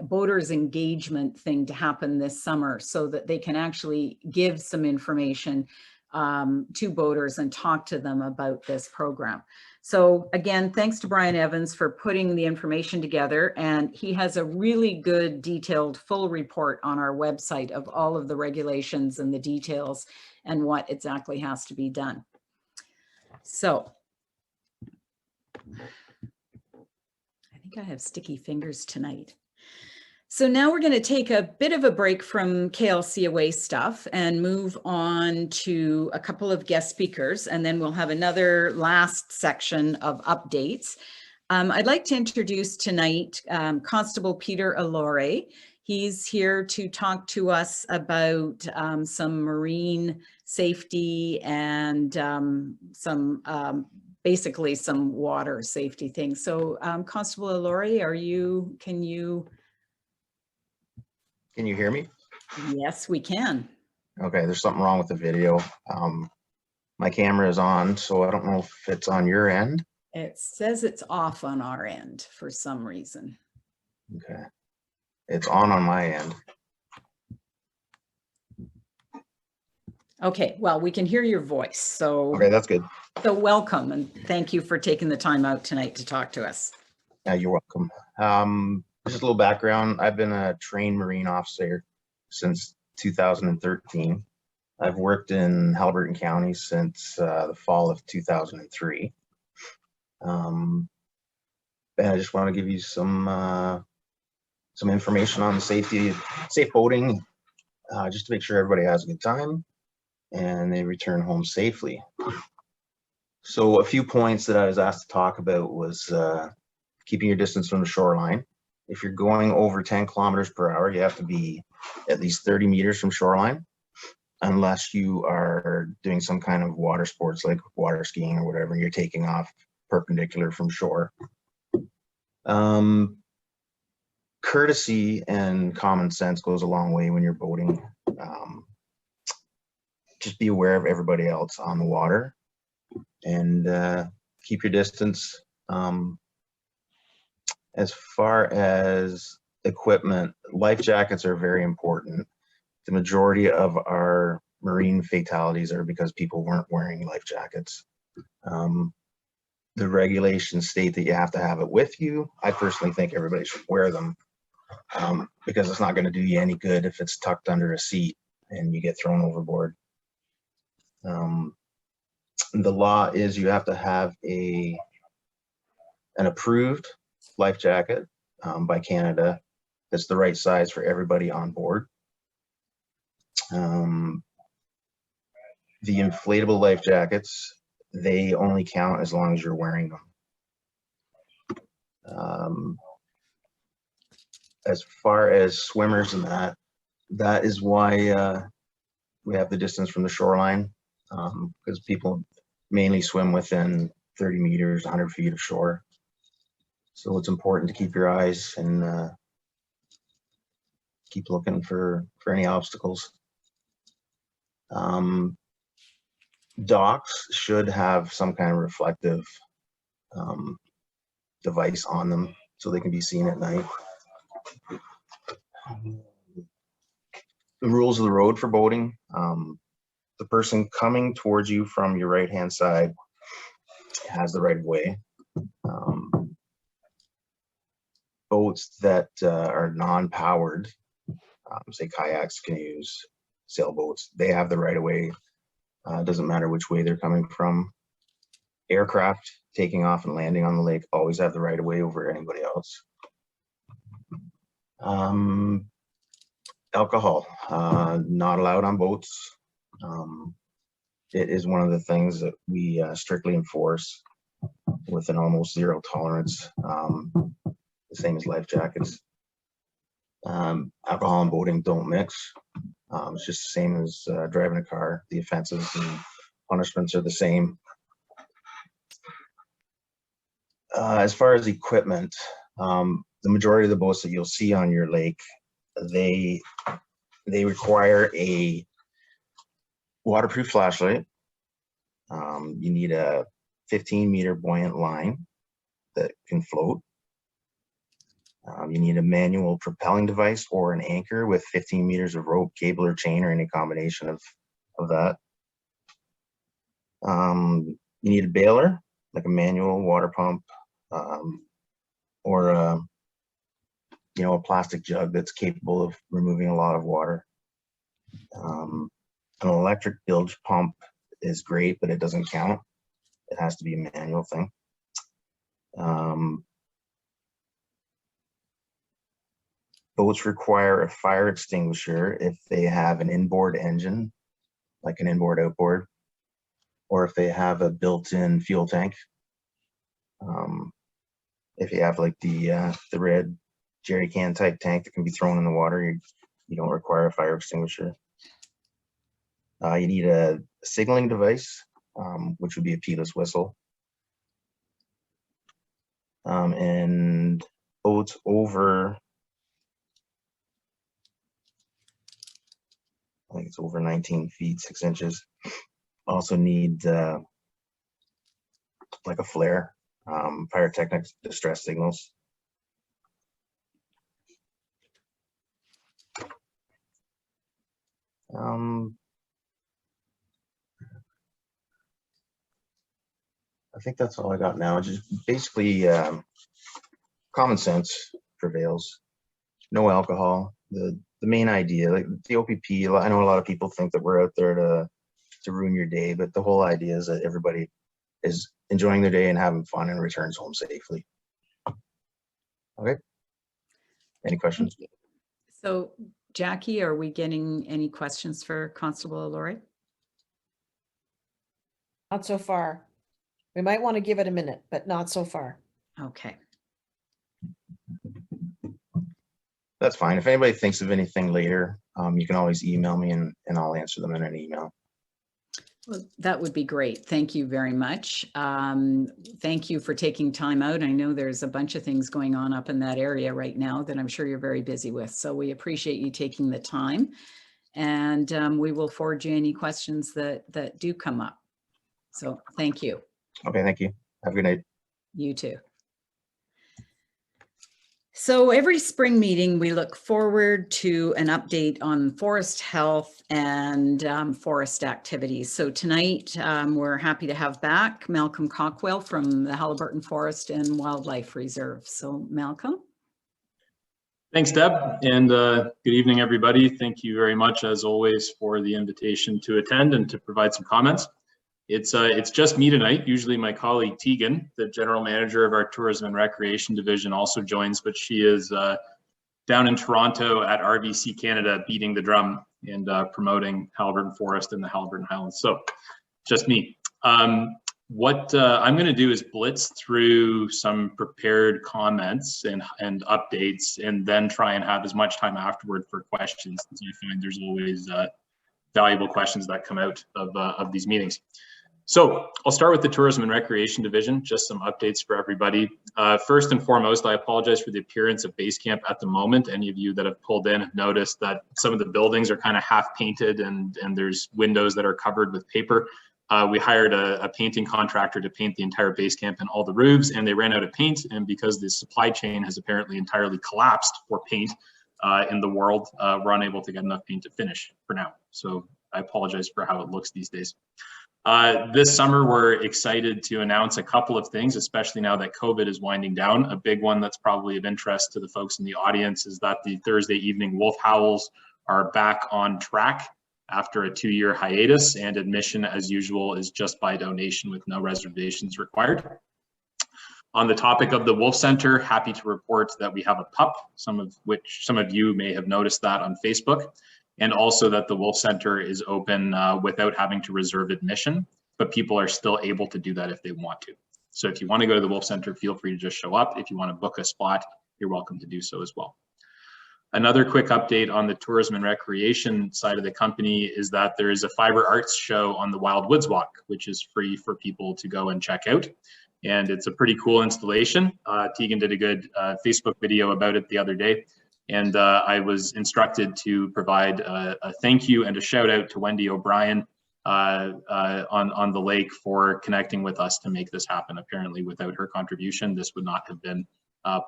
boaters engagement thing to happen this summer so that they can actually give some information to boaters and talk to them about this program. So again, thanks to Brian Evans for putting the information together, and he has a really good detailed full report on our website of all of the regulations and the details and what exactly has to be done. So I think I have sticky fingers tonight. So now we're going to take a bit of a break from KLCOA stuff and move on to a couple of guest speakers, and then we'll have another last section of updates. I'd like to introduce tonight Constable Peter Allore. He's here to talk to us about some marine safety and basically some water safety things. So Constable Allore, can you hear me? Yes, we can. Okay, there's something wrong with the video. My camera is on, so I don't know if it's on your end. It says it's off on our end for some reason. Okay, it's on my end. Okay, well, we can hear your voice, so. Okay, that's good. So welcome, and thank you for taking the time out tonight to talk to us. Yeah, you're welcome. Just a little background. I've been a trained Marine officer since 2013. I've worked in Haliburton County since the fall of 2003. And I just want to give you some information on safe boating, just to make sure everybody has a good time and they return home safely. So a few points that I was asked to talk about was keeping your distance from the shoreline. If you're going over 10 kilometers per hour, you have to be at least 30 meters from shoreline, unless you are doing some kind of water sports like water skiing or whatever, you're taking off perpendicular from shore. Courtesy and common sense goes a long way when you're boating. Just be aware of everybody else on the water and keep your distance. As far as equipment, life jackets are very important. The majority of our marine fatalities are because people weren't wearing life jackets. The regulations state that you have to have it with you. I personally think everybody should wear them because it's not going to do you any good if it's tucked under a seat and you get thrown overboard. The law is you have to have an approved life jacket by Canada that's the right size for everybody on board. The inflatable life jackets, they only count as long as you're wearing them. As far as swimmers and that is why we have the distance from the shoreline, because people mainly swim within 30 meters, 100 feet of shore. So it's important to keep your eyes and keep looking for any obstacles. Docks should have some kind of reflective device on them so they can be seen at night. The rules of the road for boating. The person coming towards you from your right-hand side has the right of way. Boats that are non-powered, say kayaks, canoes, sailboats, they have the right of way. Doesn't matter which way they're coming from. Aircraft taking off and landing on the lake always have the right of way over anybody else. Alcohol, not allowed on boats. It is one of the things that we strictly enforce with an almost zero tolerance, the same as life jackets. Alcohol and boating don't mix. It's just the same as driving a car. The offenses and punishments are the same. As far as equipment, the majority of the boats that you'll see on your lake, they require a waterproof flashlight. You need a 15-meter buoyant line that can float. You need a manual propelling device or an anchor with 15 meters of rope, cable, or chain, or any combination of that. You need a baler, like a manual water pump, or a plastic jug that's capable of removing a lot of water. An electric bilge pump is great, but it doesn't count. It has to be a manual thing. Boats require a fire extinguisher if they have an inboard engine, like an inboard outboard, or if they have a built-in fuel tank. If you have like the red jerry can type tank that can be thrown in the water, you don't require a fire extinguisher. You need a signaling device, which would be a P-less whistle. And boats over, I think it's over 19 feet, 6 inches, also need like a flare, pyrotechnic distress signals. I think that's all I got now. Just basically common sense prevails. No alcohol. The main idea, like the OPP, I know a lot of people think that we're out there to ruin your day, but the whole idea is that everybody is enjoying their day and having fun and returns home safely. Okay. Any questions? So Jackie, are we getting any questions for Constable Laurie? Not so far. We might want to give it a minute, but not so far. Okay. That's fine. If anybody thinks of anything later, you can always email me and I'll answer them in an email. Well, that would be great. Thank you very much. Thank you for taking time out. I know there's a bunch of things going on up in that area right now that I'm sure you're very busy with. So we appreciate you taking the time, and we will forward you any questions that do come up. So thank you. Okay, thank you. Have a good night. You too. So every spring meeting, we look forward to an update on forest health and forest activities. So tonight, we're happy to have back Malcolm Cockwell from the Haliburton Forest and Wildlife Reserve. So Malcolm. Thanks, Deb, and good evening, everybody. Thank you very much, as always, for the invitation to attend and to provide some comments. It's just me tonight. Usually my colleague Tegan, the general manager of our tourism and recreation division, also joins, but she is down in Toronto at RVC Canada beating the drum and promoting Haliburton Forest and the Haliburton Highlands. So just me. What I'm going to do is blitz through some prepared comments and updates, and then try and have as much time afterward for questions, since I find there's always valuable questions that come out of these meetings. So I'll start with the Tourism and Recreation Division, just some updates for everybody. First and foremost, I apologize for the appearance of base camp at the moment. Any of you that have pulled in have noticed that some of the buildings are kind of half painted and there's windows that are covered with paper. We hired a painting contractor to paint the entire base camp and all the roofs, and they ran out of paint. And because the supply chain has apparently entirely collapsed for paint in the world, we're unable to get enough paint to finish for now. So I apologize for how it looks these days. This summer, we're excited to announce a couple of things, especially now that COVID is winding down. A big one that's probably of interest to the folks in the audience is that the Thursday evening wolf howls are back on track after a 2-year hiatus, and admission, as usual, is just by donation with no reservations required. On the topic of the Wolf Center, happy to report that we have a pup, some of you may have noticed that on Facebook, and also that the Wolf Center is open without having to reserve admission, but people are still able to do that if they want to. So if you want to go to the Wolf Center, feel free to just show up. If you want to book a spot, you're welcome to do so as well. Another quick update on the tourism and recreation side of the company is that there is a fiber arts show on the Wild Woods Walk, which is free for people to go and check out. And it's a pretty cool installation. Tegan did a good Facebook video about it the other day. And I was instructed to provide a thank you and a shout out to Wendy O'Brien on the lake for connecting with us to make this happen. Apparently without her contribution, this would not have been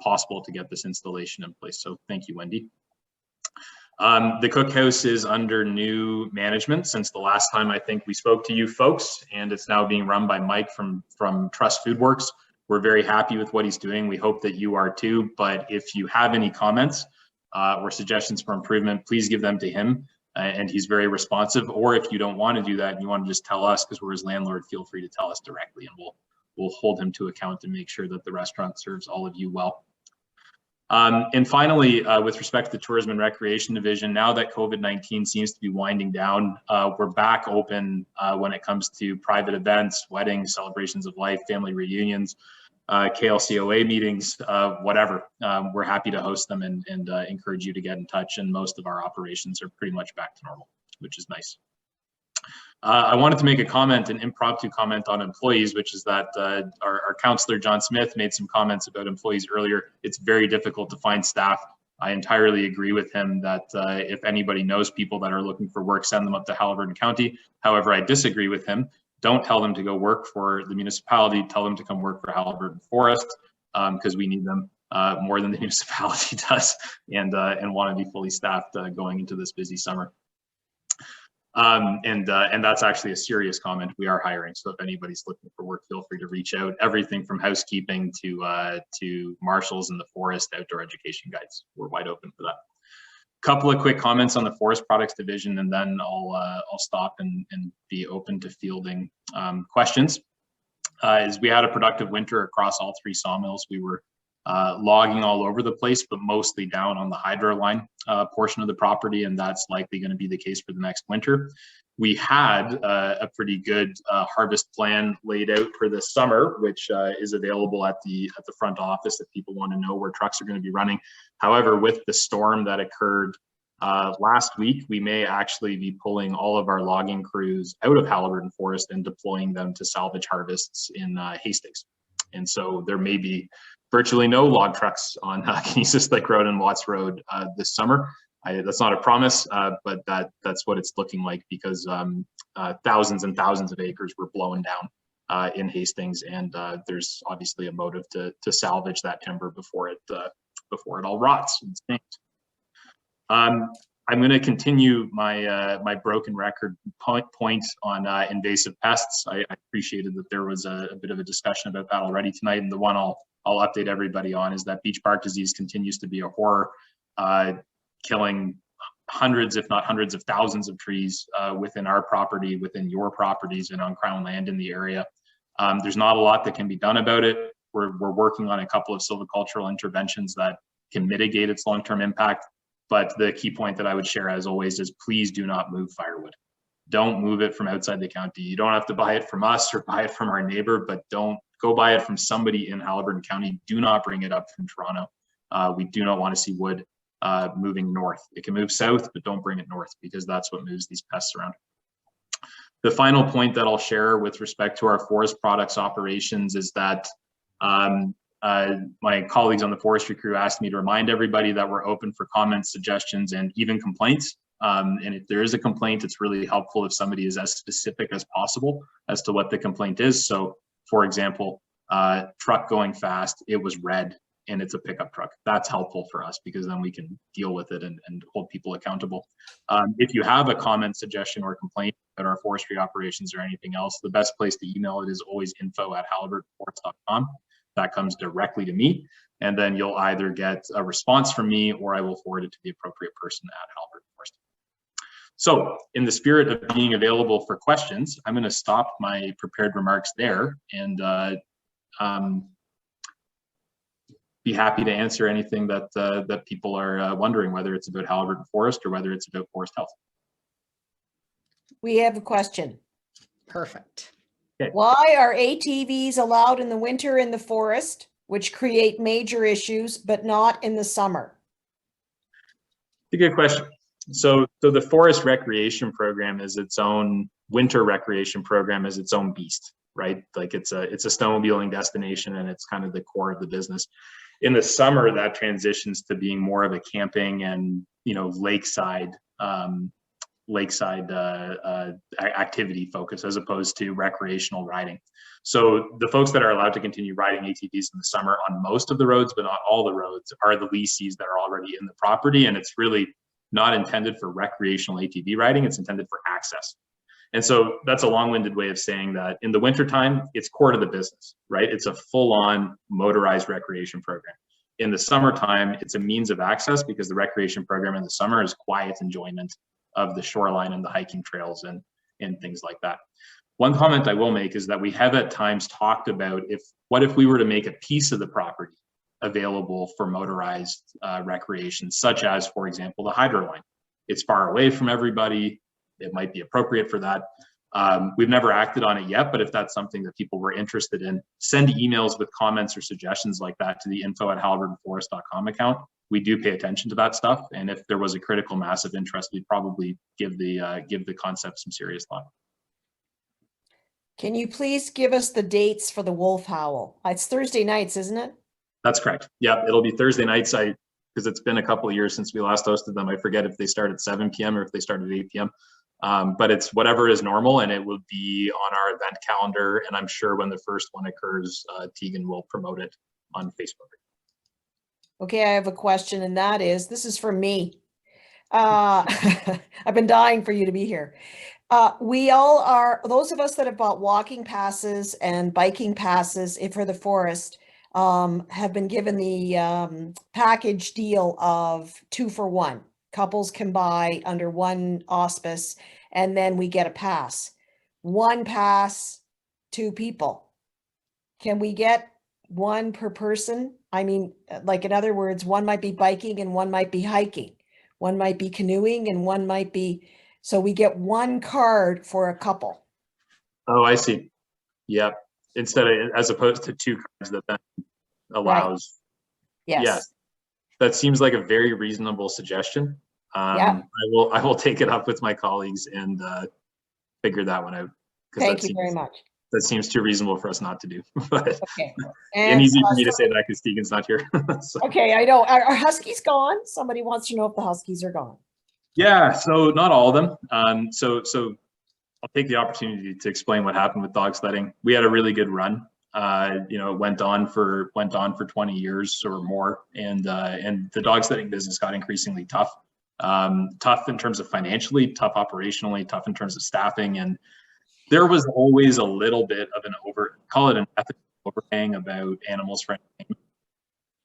possible to get this installation in place. So thank you, Wendy. The cookhouse is under new management since the last time I think we spoke to you folks, and it's now being run by Mike from Trust Food Works. We're very happy with what he's doing. We hope that you are too, but if you have any comments or suggestions for improvement, please give them to him, and he's very responsive. Or if you don't want to do that and you want to just tell us because we're his landlord, feel free to tell us directly, and we'll hold him to account and make sure that the restaurant serves all of you well. And finally, with respect to the Tourism and Recreation Division, now that COVID-19 seems to be winding down, we're back open when it comes to private events, weddings, celebrations of life, family reunions, KLCOA meetings, whatever. We're happy to host them and encourage you to get in touch. And most of our operations are pretty much back to normal, which is nice. I wanted to make a comment, an impromptu comment on employees, which is that our councillor, John Smith, made some comments about employees earlier. It's very difficult to find staff. I entirely agree with him that if anybody knows people that are looking for work, send them up to Haliburton County. However, I disagree with him. Don't tell them to go work for the municipality. Tell them to come work for Haliburton Forest because we need them more than the municipality does, and want to be fully staffed going into this busy summer. And that's actually a serious comment. We are hiring, so if anybody's looking for work, feel free to reach out. Everything from housekeeping to marshals in the forest, outdoor education guides. We're wide open for that. Couple of quick comments on the Forest Products Division, and then I'll stop and be open to fielding questions. As we had a productive winter across all 3 sawmills, we were logging all over the place, but mostly down on the hydro line portion of the property, and that's likely going to be the case for the next winter. We had a pretty good harvest plan laid out for this summer, which is available at the front office if people want to know where trucks are going to be running. However, with the storm that occurred last week, we may actually be pulling all of our logging crews out of Haliburton Forest and deploying them to salvage harvests in Hastings. And so there may be virtually no log trucks on Kennisis Lake Road and Watts Road this summer. That's not a promise, but that's what it's looking like, because thousands and thousands of acres were blown down in Hastings, and there's obviously a motive to salvage that timber before it all rots and stinks. I'm going to continue my broken record point on invasive pests. I appreciated that there was a bit of a discussion about that already tonight, and the one I'll update everybody on is that beech bark disease continues to be a horror, killing hundreds, if not hundreds of thousands of trees within our property, within your properties, and on Crown land in the area. There's not a lot that can be done about it. We're working on a couple of silvicultural interventions that can mitigate its long-term impact. But the key point that I would share, as always, is please do not move firewood. Don't move it from outside the county. You don't have to buy it from us or buy it from our neighbor, but don't go buy it from somebody in Haliburton County. Do not bring it up from Toronto. We do not want to see wood moving north. It can move south, but don't bring it north, because that's what moves these pests around. The final point that I'll share with respect to our forest products operations is that my colleagues on the forestry crew asked me to remind everybody that we're open for comments, suggestions, and even complaints. And if there is a complaint, it's really helpful if somebody is as specific as possible as to what the complaint is. So, for example, truck going fast, it was red and it's a pickup truck. That's helpful for us because then we can deal with it and hold people accountable. If you have a comment, suggestion, or complaint about our forestry operations or anything else, the best place to email it is always info@haliburtonforest.com. That comes directly to me, and then you'll either get a response from me or I will forward it to the appropriate person at Haliburton Forest. So in the spirit of being available for questions, I'm going to stop my prepared remarks there and be happy to answer anything that that people are wondering, whether it's about Haliburton Forest or whether it's about forest health. We have a question. Perfect. Okay. Why are ATVs allowed in the winter in the forest, which create major issues, but not in the summer? It's a good question. So the forest recreation program is its own, winter recreation program is its own beast, right? Like it's a snowmobiling destination and it's kind of the core of the business. In the summer, that transitions to being more of a camping and, you know, lakeside activity focus as opposed to recreational riding. So the folks that are allowed to continue riding ATVs in the summer on most of the roads, but not all the roads, are the leasees that are already in the property. And it's really not intended for recreational ATV riding. It's intended for access. And so that's a long-winded way of saying that in the wintertime, it's core to the business, right? It's a full-on motorized recreation program. In the summertime, it's a means of access because the recreation program in the summer is quiet enjoyment of the shoreline and the hiking trails and things like that. One comment I will make is that we have at times talked about what if we were to make a piece of the property available for motorized recreation, such as, for example, the hydro line. It's far away from everybody. It might be appropriate for that. We've never acted on it yet, but if that's something that people were interested in, send emails with comments or suggestions like that to the info@haliburtonforest.com account. We do pay attention to that stuff, and if there was a critical mass of interest, we'd probably give the concept some serious thought. Can you please give us the dates for the wolf howl? It's Thursday nights, isn't it? That's correct. Yeah, it'll be Thursday nights. Because it's been a couple of years since we last hosted them. I forget if they start at 7 p.m. or if they start at 8 p.m. But it's whatever is normal, and it will be on our event calendar. And I'm sure when the first one occurs, Tegan will promote it on Facebook. Okay, I have a question, and that is, this is for me. I've been dying for you to be here. We all are, those of us that have bought walking passes and biking passes for the forest, have been given the package deal of 2 for 1. Couples can buy under one auspice, and then we get a pass. 1 pass, 2 people. Can we get 1 per person? I mean, like in other words, 1 might be biking and 1 might be hiking. 1 might be canoeing and 1 might be, so we get 1 card for a couple. Oh, I see. Yep. Instead of, as opposed to 2 cards that then allows. Right. Yes. Yeah, that seems like a very reasonable suggestion. Yeah. I will take it up with my colleagues and figure that one out. Thank you very much. That seems too reasonable for us not to do. But Okay. and easy for me to say that because Tegan's not here. So. Okay, I know. Are Huskies gone? Somebody wants to know if the Huskies are gone. Yeah, so not all of them. So I'll take the opportunity to explain what happened with dog sledding. We had a really good run. You know, it went on for 20 years or more, and the dog sledding business got increasingly tough. Tough in terms of financially, tough operationally, tough in terms of staffing, and there was always a little bit of an ethical overhang about animals for entertainment.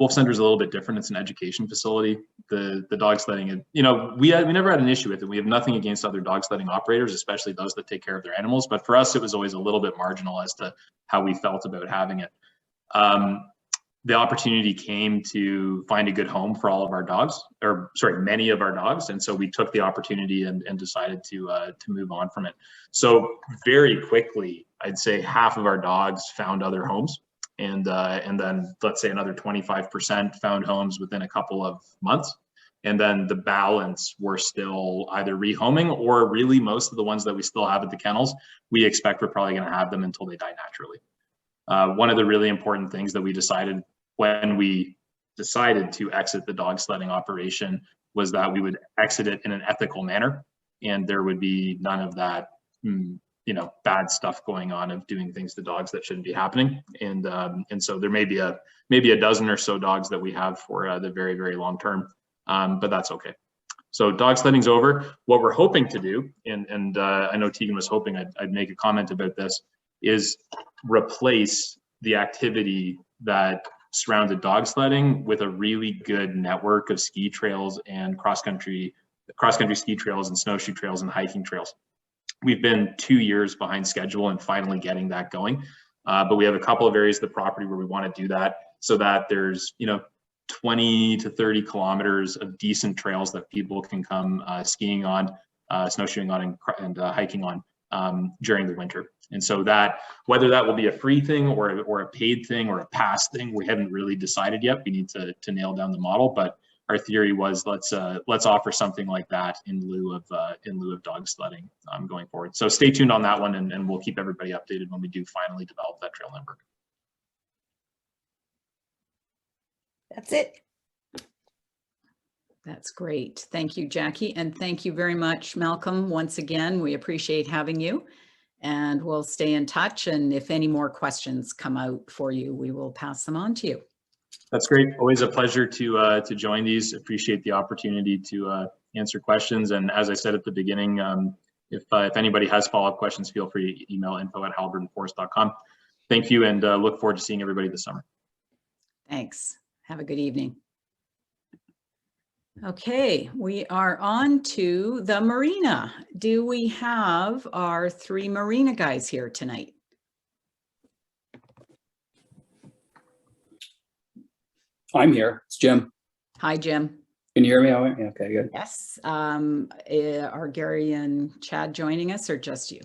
Wolf Center is a little bit different. It's an education facility. The dog sledding, you know, we never had an issue with it. We have nothing against other dog sledding operators, especially those that take care of their animals. But for us, it was always a little bit marginal as to how we felt about having it. the opportunity came to find a good home for all of our dogs, or sorry, many of our dogs. And so we took the opportunity and decided to move on from it. So very quickly, I'd say half of our dogs found other homes. And then let's say another 25% found homes within a couple of months. And then the balance were still either rehoming, or really most of the ones that we still have at the kennels, we expect we're probably going to have them until they die naturally. One of the really important things that we decided when we decided to exit the dog sledding operation was that we would exit it in an ethical manner, and there would be none of that, bad stuff going on of doing things to dogs that shouldn't be happening. And so there may be a dozen or so dogs that we have for the very, very long term, but that's okay. So dog sledding's over. What we're hoping to do, and I know Tegan was hoping I'd make a comment about this, is replace the activity that surrounded dog sledding with a really good network of ski trails and cross-country ski trails and snowshoe trails and hiking trails. We've been 2 years behind schedule and finally getting that going. But we have a couple of areas of the property where we want to do that, so that there's 20 to 30 kilometers of decent trails that people can come skiing on, snowshoeing on, and hiking on during the winter. And so that, whether that will be a free thing or a paid thing or a pass thing, we haven't really decided yet. We need to nail down the model, but our theory was let's offer something like that in lieu of dog sledding going forward. So stay tuned on that one, and we'll keep everybody updated when we do finally develop that trail network. That's it. That's great. Thank you, Jackie. And thank you very much, Malcolm. Once again, we appreciate having you, and we'll stay in touch. And if any more questions come out for you, we will pass them on to you. That's great. Always a pleasure to join these. Appreciate the opportunity to answer questions. And as I said at the beginning, if anybody has follow-up questions, feel free to email info@haliburtonforest.com. Thank you, and look forward to seeing everybody this summer. Thanks. Have a good evening. Okay, we are on to the marina. Do we have our 3 marina guys here tonight? I'm here. It's Jim. Hi, Jim. Can you hear me? Yeah, okay, good. Yes. Are Gary and Chad joining us, or just you?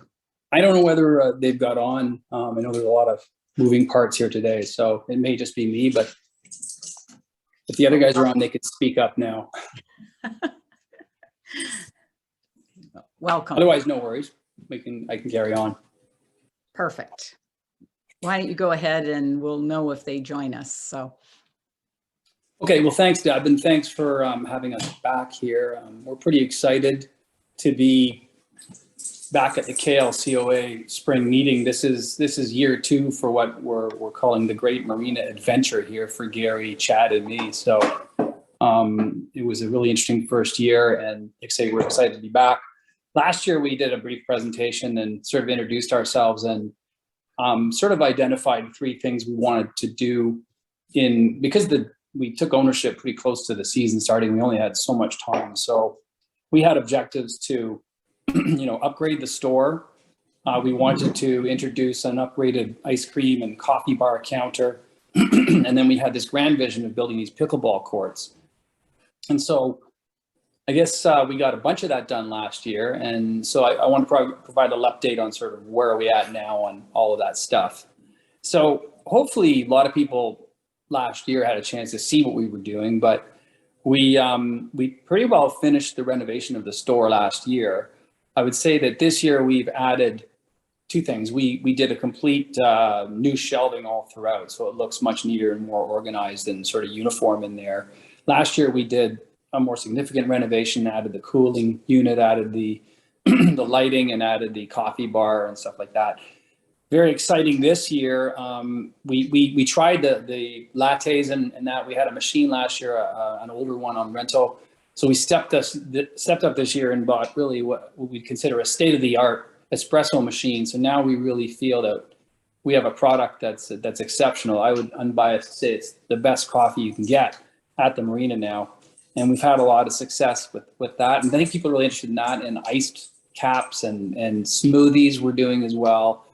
I don't know whether they've got on. I know there's a lot of moving parts here today, so it may just be me, but if the other guys are on, they could speak up now. Welcome. Otherwise, no worries. I can carry on. Perfect. Why don't you go ahead, and we'll know if they join us. So. Okay, well, thanks, Deb, and thanks for having us back here. We're pretty excited to be back at the KLCOA spring meeting. This is year 2 for what we're calling the Great Marina Adventure here for Gary, Chad, and me. So it was a really interesting first year, and like I say, we're excited to be back. Last year, we did a brief presentation and sort of introduced ourselves and sort of identified 3 things we wanted to do because we took ownership pretty close to the season starting. We only had so much time. So we had objectives to, upgrade the store. We wanted to introduce an upgraded ice cream and coffee bar counter. And then we had this grand vision of building these pickleball courts. And so I guess we got a bunch of that done last year. And so I want to provide a little update on sort of where are we at now on all of that stuff. So hopefully a lot of people last year had a chance to see what we were doing, but we pretty well finished the renovation of the store last year. I would say that this year we've added 2 things. We did a complete new shelving all throughout, so it looks much neater and more organized and sort of uniform in there. Last year we did a more significant renovation, added the cooling unit, added the the lighting, and added the coffee bar and stuff like that. Very exciting this year. We tried the lattes and that. We had a machine last year, an older one on rental. So we stepped up this year and bought really what we consider a state-of-the-art espresso machine. So now we really feel that we have a product that's exceptional. I would unbiased say it's the best coffee you can get at the marina now. And we've had a lot of success with that. And I think people are really interested in that, and iced caps and smoothies we're doing as well.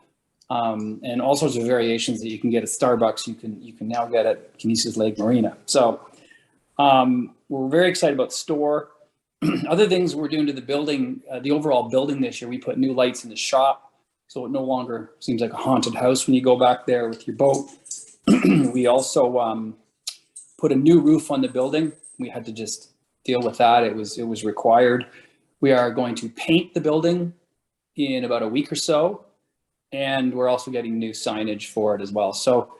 and all sorts of variations that you can get at Starbucks. You can now get at Kennisis Lake Marina. So we're very excited about the store. Other things we're doing to the building, the overall building this year, we put new lights in the shop, so it no longer seems like a haunted house when you go back there with your boat. We also put a new roof on the building. We had to just deal with that. It was required. We are going to paint the building in about a week or so, and we're also getting new signage for it as well. So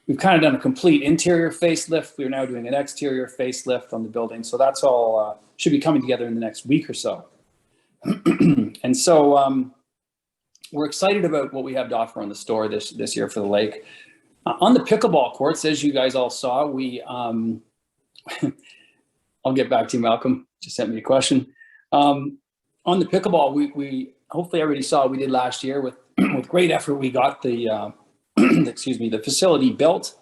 we've kind of done a complete interior facelift. We're now doing an exterior facelift on the building. So that's all should be coming together in the next week or so. And so we're excited about what we have to offer on the store this year for the lake. On the pickleball courts, as you guys all saw, we, I'll get back to you, Malcolm, just sent me a question. On the pickleball, we hopefully everybody saw what we did last year with great effort. We got the, excuse me, the facility built,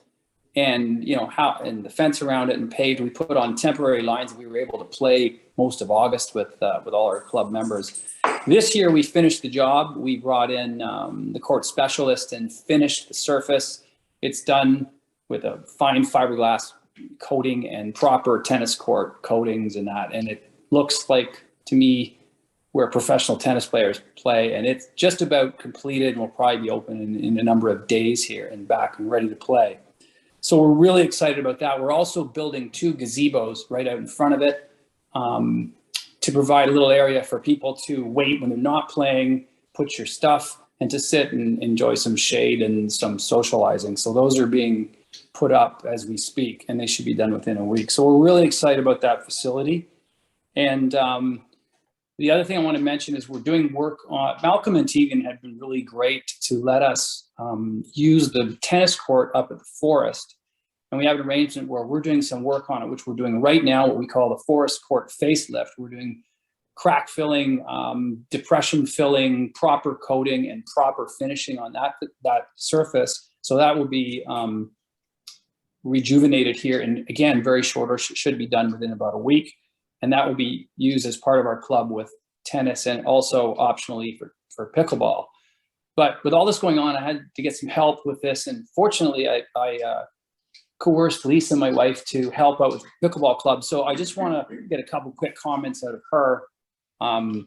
and and the fence around it and paved. We put on temporary lines. We were able to play most of August with all our club members. This year we finished the job. We brought in the court specialist and finished the surface. It's done with a fine fiberglass coating and proper tennis court coatings and that, and it looks like to me where professional tennis players play, and it's just about completed and will probably be open in a number of days here and back and ready to play. So we're really excited about that. We're also building 2 gazebos right out in front of it to provide a little area for people to wait when they're not playing, put your stuff, and to sit and enjoy some shade and some socializing. So those are being put up as we speak, and they should be done within a week. So we're really excited about that facility. And the other thing I want to mention is we're doing work on, Malcolm and Tegan have been really great to let us use the tennis court up at the forest. And we have an arrangement where we're doing some work on it, which we're doing right now, what we call the forest court facelift. We're doing crack filling, depression filling, proper coating, and proper finishing on that surface. So that will be rejuvenated here. And again, very short, or should be done within about a week. And that will be used as part of our club with tennis and also optionally for pickleball. But with all this going on, I had to get some help with this. And fortunately, I coerced Lisa, my wife, to help out with the pickleball club. So I just want to get a couple quick comments out of her on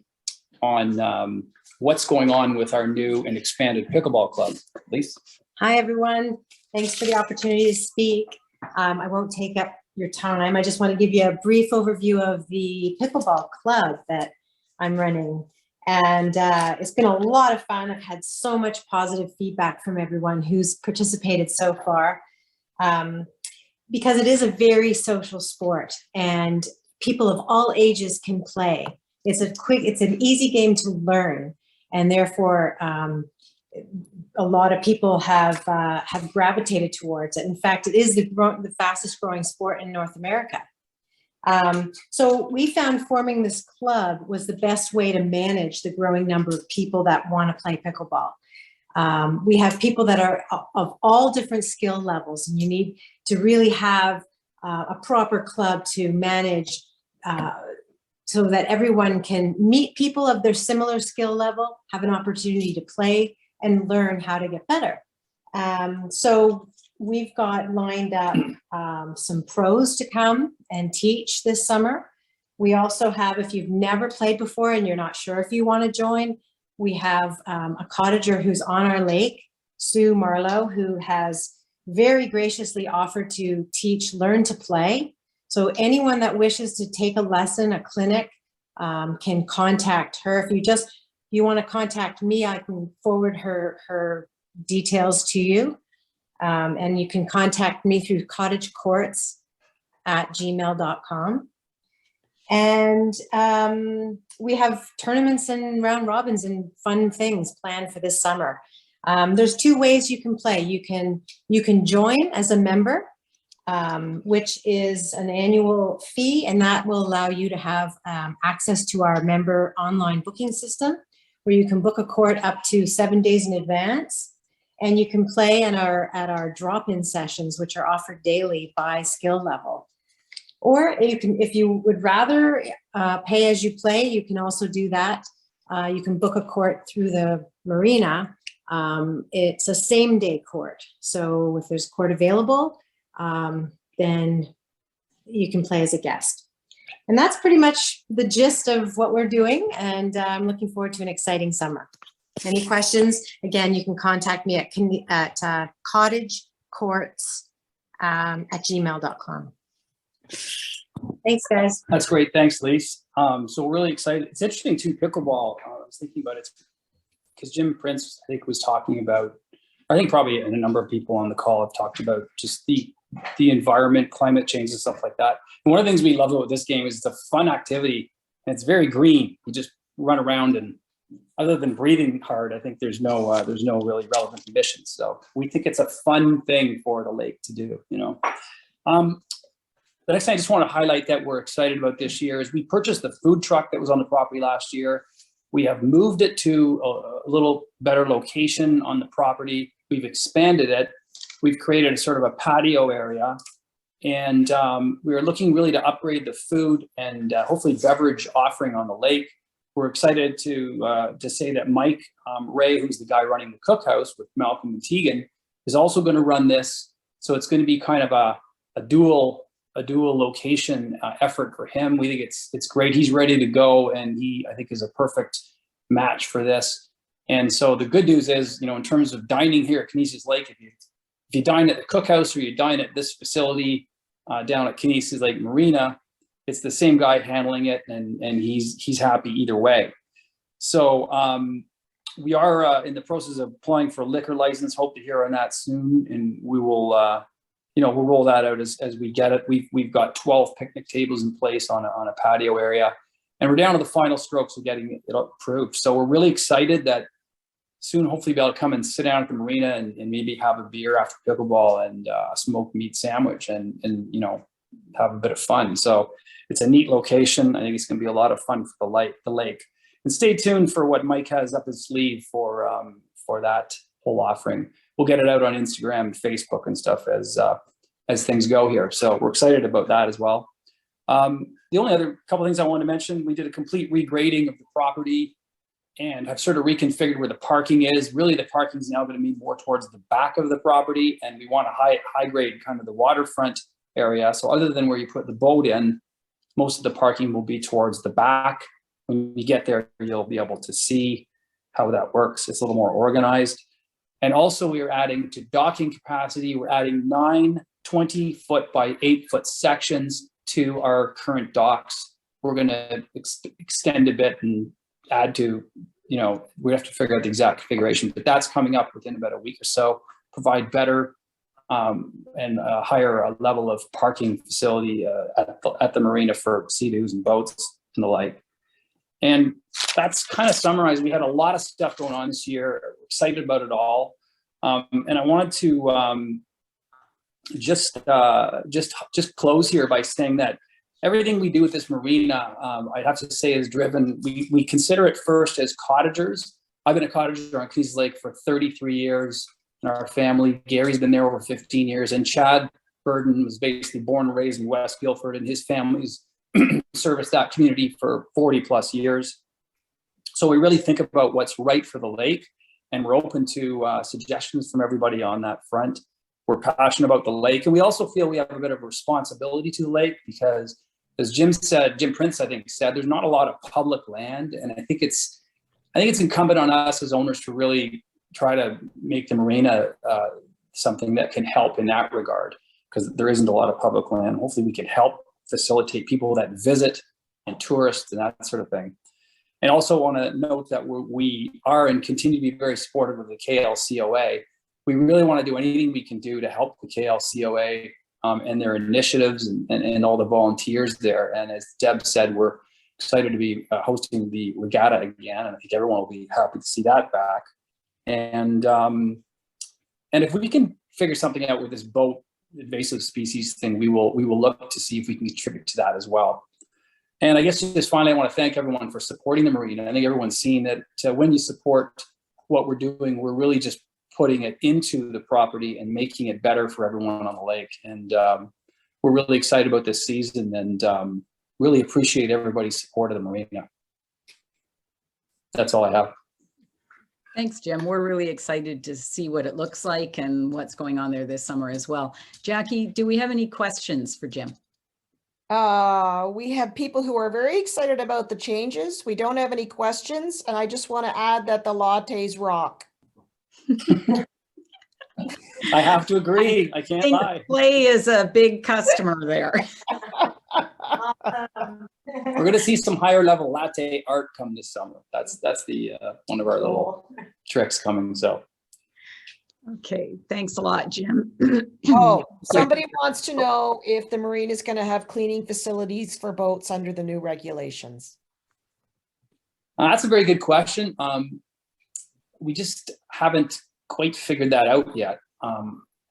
what's going on with our new and expanded pickleball club. Lisa? Hi, everyone. Thanks for the opportunity to speak. I won't take up your time. I just want to give you a brief overview of the pickleball club that I'm running. And it's been a lot of fun. I've had so much positive feedback from everyone who's participated so far, because it is a very social sport and people of all ages can play. It's an easy game to learn, and therefore a lot of people have gravitated towards it. In fact, it is the fastest growing sport in North America. So we found forming this club was the best way to manage the growing number of people that want to play pickleball. We have people that are of all different skill levels, and you need to really have a proper club to manage so that everyone can meet people of their similar skill level, have an opportunity to play and learn how to get better. So we've got lined up some pros to come and teach this summer. We also have, if you've never played before and you're not sure if you want to join, we have a cottager who's on our lake, Sue Marlowe, who has very graciously offered to teach Learn to Play. So anyone that wishes to take a lesson, a clinic, can contact her. If you want to contact me, I can forward her details to you. And you can contact me through cottagecourts@gmail.com. And we have tournaments and round robins and fun things planned for this summer. There's 2 ways you can play. You can join as a member, which is an annual fee, and that will allow you to have access to our member online booking system, where you can book a court up to 7 days in advance, and you can play at our drop-in sessions, which are offered daily by skill level. Or if you would rather pay as you play, you can also do that. You can book a court through the marina It's a same-day court. So if there's court available, then you can play as a guest. And that's pretty much the gist of what we're doing. And I'm looking forward to an exciting summer. Any questions? Again, you can contact me at cottagecourts@gmail.com. Thanks, guys. That's great. Thanks, Lise. So we're really excited. It's interesting too, pickleball. I was thinking about it because Jim Prince, I think, was talking about, I think probably a number of people on the call have talked about just the environment, climate change and stuff like that. And one of the things we love about this game is it's a fun activity and it's very green. You just run around, and other than breathing hard, I think there's no really relevant emissions. So we think it's a fun thing for the lake to do, you know. The next thing I just want to highlight that we're excited about this year is we purchased the food truck that was on the property last year. We have moved it to a little better location on the property. We've expanded it. We've created a sort of a patio area, and we are looking really to upgrade the food and hopefully beverage offering on the lake. We're excited to say that Mike Ray, who's the guy running the cookhouse with Malcolm and Tegan, is also going to run this. So it's going to be kind of a dual location effort for him. We think it's great. He's ready to go, and he, I think, is a perfect match for this. And so the good news is, you know, in terms of dining here at Kennisis Lake, if you dine at the cookhouse or you dine at this facility down at Kennisis Lake Marina, it's the same guy handling it, and he's happy either way. So we are in the process of applying for a liquor license. Hope to hear on that soon, and we will. We'll roll that out as we get it. We've got 12 picnic tables in place on a patio area, and we're down to the final strokes of getting it approved. So we're really excited that soon, hopefully, be able to come and sit down at the marina and maybe have a beer after pickleball and a smoked meat sandwich and you know, have a bit of fun. So it's a neat location. I think it's going to be a lot of fun for the lake. And stay tuned for what Mike has up his sleeve for that whole offering. We'll get it out on Instagram and Facebook and stuff as things go here. So we're excited about that as well. The only other couple things I want to mention, we did a complete regrading of the property and have sort of reconfigured where the parking is. Really, the parking is now going to be more towards the back of the property, and we want to high grade kind of the waterfront area. So other than where you put the boat in, most of the parking will be towards the back. When you get there, you'll be able to see how that works. It's a little more organized. And also we are adding to docking capacity. We're adding 9 20-foot by 8-foot sections to our current docks. We're going to extend a bit and add to, you know, we have to figure out the exact configuration, but that's coming up within about a week or so. Provide better and a higher level of parking facility at the marina for sea-doos and boats and the like. And that's kind of summarized. We had a lot of stuff going on this year. We're excited about it all. And I wanted to just close here by saying that everything we do with this marina, I'd have to say, is driven. We consider it first as cottagers. I've been a cottager on Kennisis Lake for 33 years in our family. Gary's been there over 15 years. And Chad Burden was basically born and raised in West Guildford, and his family's serviced that community for 40 plus years. So we really think about what's right for the lake, and we're open to suggestions from everybody on that front. We're passionate about the lake, and we also feel we have a bit of a responsibility to the lake because, as Jim Prince, I think, said, there's not a lot of public land, and I think it's incumbent on us as owners to really try to make the marina something that can help in that regard, because there isn't a lot of public land. Hopefully we can help facilitate people that visit and tourists and that sort of thing. And also want to note that we are and continue to be very supportive of the KLCOA. We really want to do anything we can do to help the KLCOA and their initiatives and all the volunteers there. And as Deb said, we're excited to be hosting the regatta again, and I think everyone will be happy to see that back. And if we can figure something out with this boat invasive species thing, we will look to see if we can contribute to that as well. And I guess just finally, I want to thank everyone for supporting the marina. I think everyone's seen that when you support what we're doing, we're really just putting it into the property and making it better for everyone on the lake. And we're really excited about this season and really appreciate everybody's support of the marina. That's all I have. Thanks, Jim. We're really excited to see what it looks like and what's going on there this summer as well. Jackie, do we have any questions for Jim? We have people who are very excited about the changes. We don't have any questions, and I just want to add that the lattes rock. I have to agree. I can't lie. Clay is a big customer there. We're going to see some higher level latte art come this summer. That's the one of our little tricks coming. So. Okay, thanks a lot, Jim. Oh, somebody wants to know if the marina is going to have cleaning facilities for boats under the new regulations. That's a very good question. We just haven't quite figured that out yet.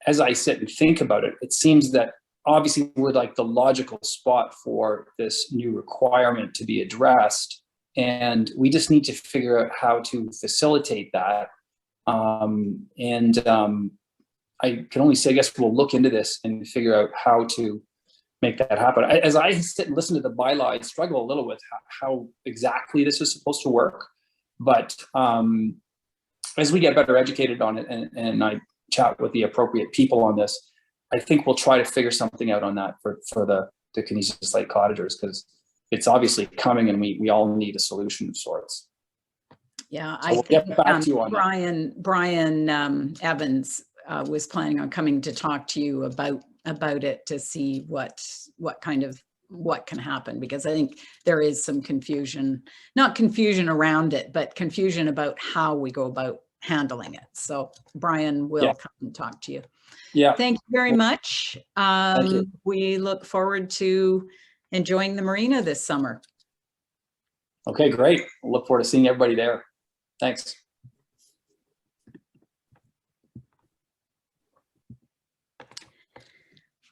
As I sit and think about it, it seems that obviously we're like the logical spot for this new requirement to be addressed. And we just need to figure out how to facilitate that. I can only say, I guess we'll look into this and figure out how to make that happen. As I sit and listen to the bylaw, I struggle a little with how exactly this is supposed to work. But as we get better educated on it and I chat with the appropriate people on this, I think we'll try to figure something out on that for the Kennisis Lake cottagers, because it's obviously coming and we all need a solution of sorts. Yeah, So we'll get back to you on Brian Evans was planning on coming to talk to you about it to see what can happen, because I think there is some confusion, not confusion around it, but confusion about how we go about handling it. So Brian will come and talk to you. Yeah. Thank you very much. Thank you. We look forward to enjoying the marina this summer. Okay, great. We'll look forward to seeing everybody there. Thanks.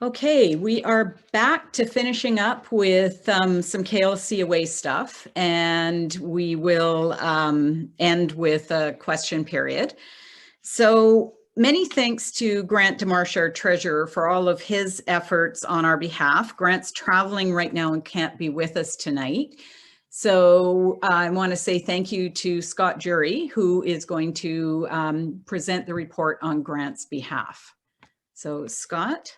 Okay, we are back to finishing up with some KLCOA stuff, and we will end with a question period. So many thanks to Grant DeMarsh, our treasurer, for all of his efforts on our behalf. Grant's traveling right now and can't be with us tonight. So I want to say thank you to Scott Jury, who is going to present the report on Grant's behalf. So Scott.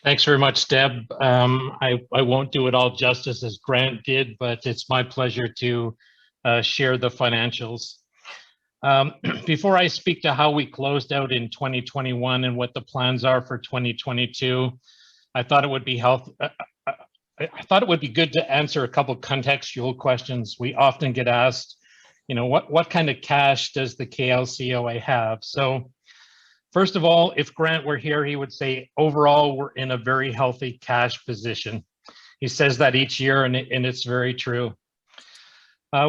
Thanks very much, Deb. I won't do it all justice as Grant did, but it's my pleasure to share the financials. Before I speak to how we closed out in 2021 and what the plans are for 2022, I thought it would be I thought it would be good to answer a couple contextual questions. We often get asked, what kind of cash does the KLCOA have? So first of all, if Grant were here, he would say, overall, we're in a very healthy cash position. He says that each year, and it's very true.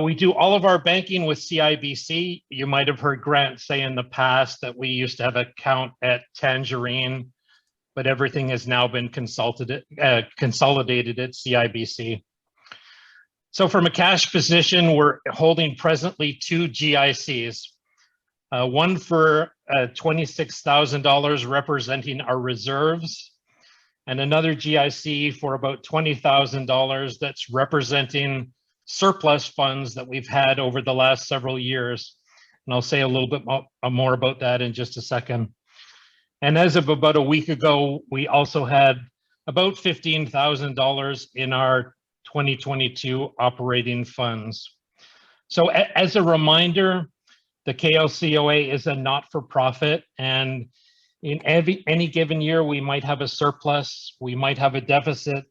We do all of our banking with CIBC. You might have heard Grant say in the past that we used to have an account at Tangerine, but everything has now been consolidated at CIBC. So from a cash position, we're holding presently 2 GICs. One for $26,000 representing our reserves, and another GIC for about $20,000 that's representing surplus funds that we've had over the last several years. And I'll say a little bit more about that in just a second. And as of about a week ago, we also had about $15,000 in our 2022 operating funds. So as a reminder, the KLCOA is a not-for-profit, and in any given year, we might have a surplus, we might have a deficit,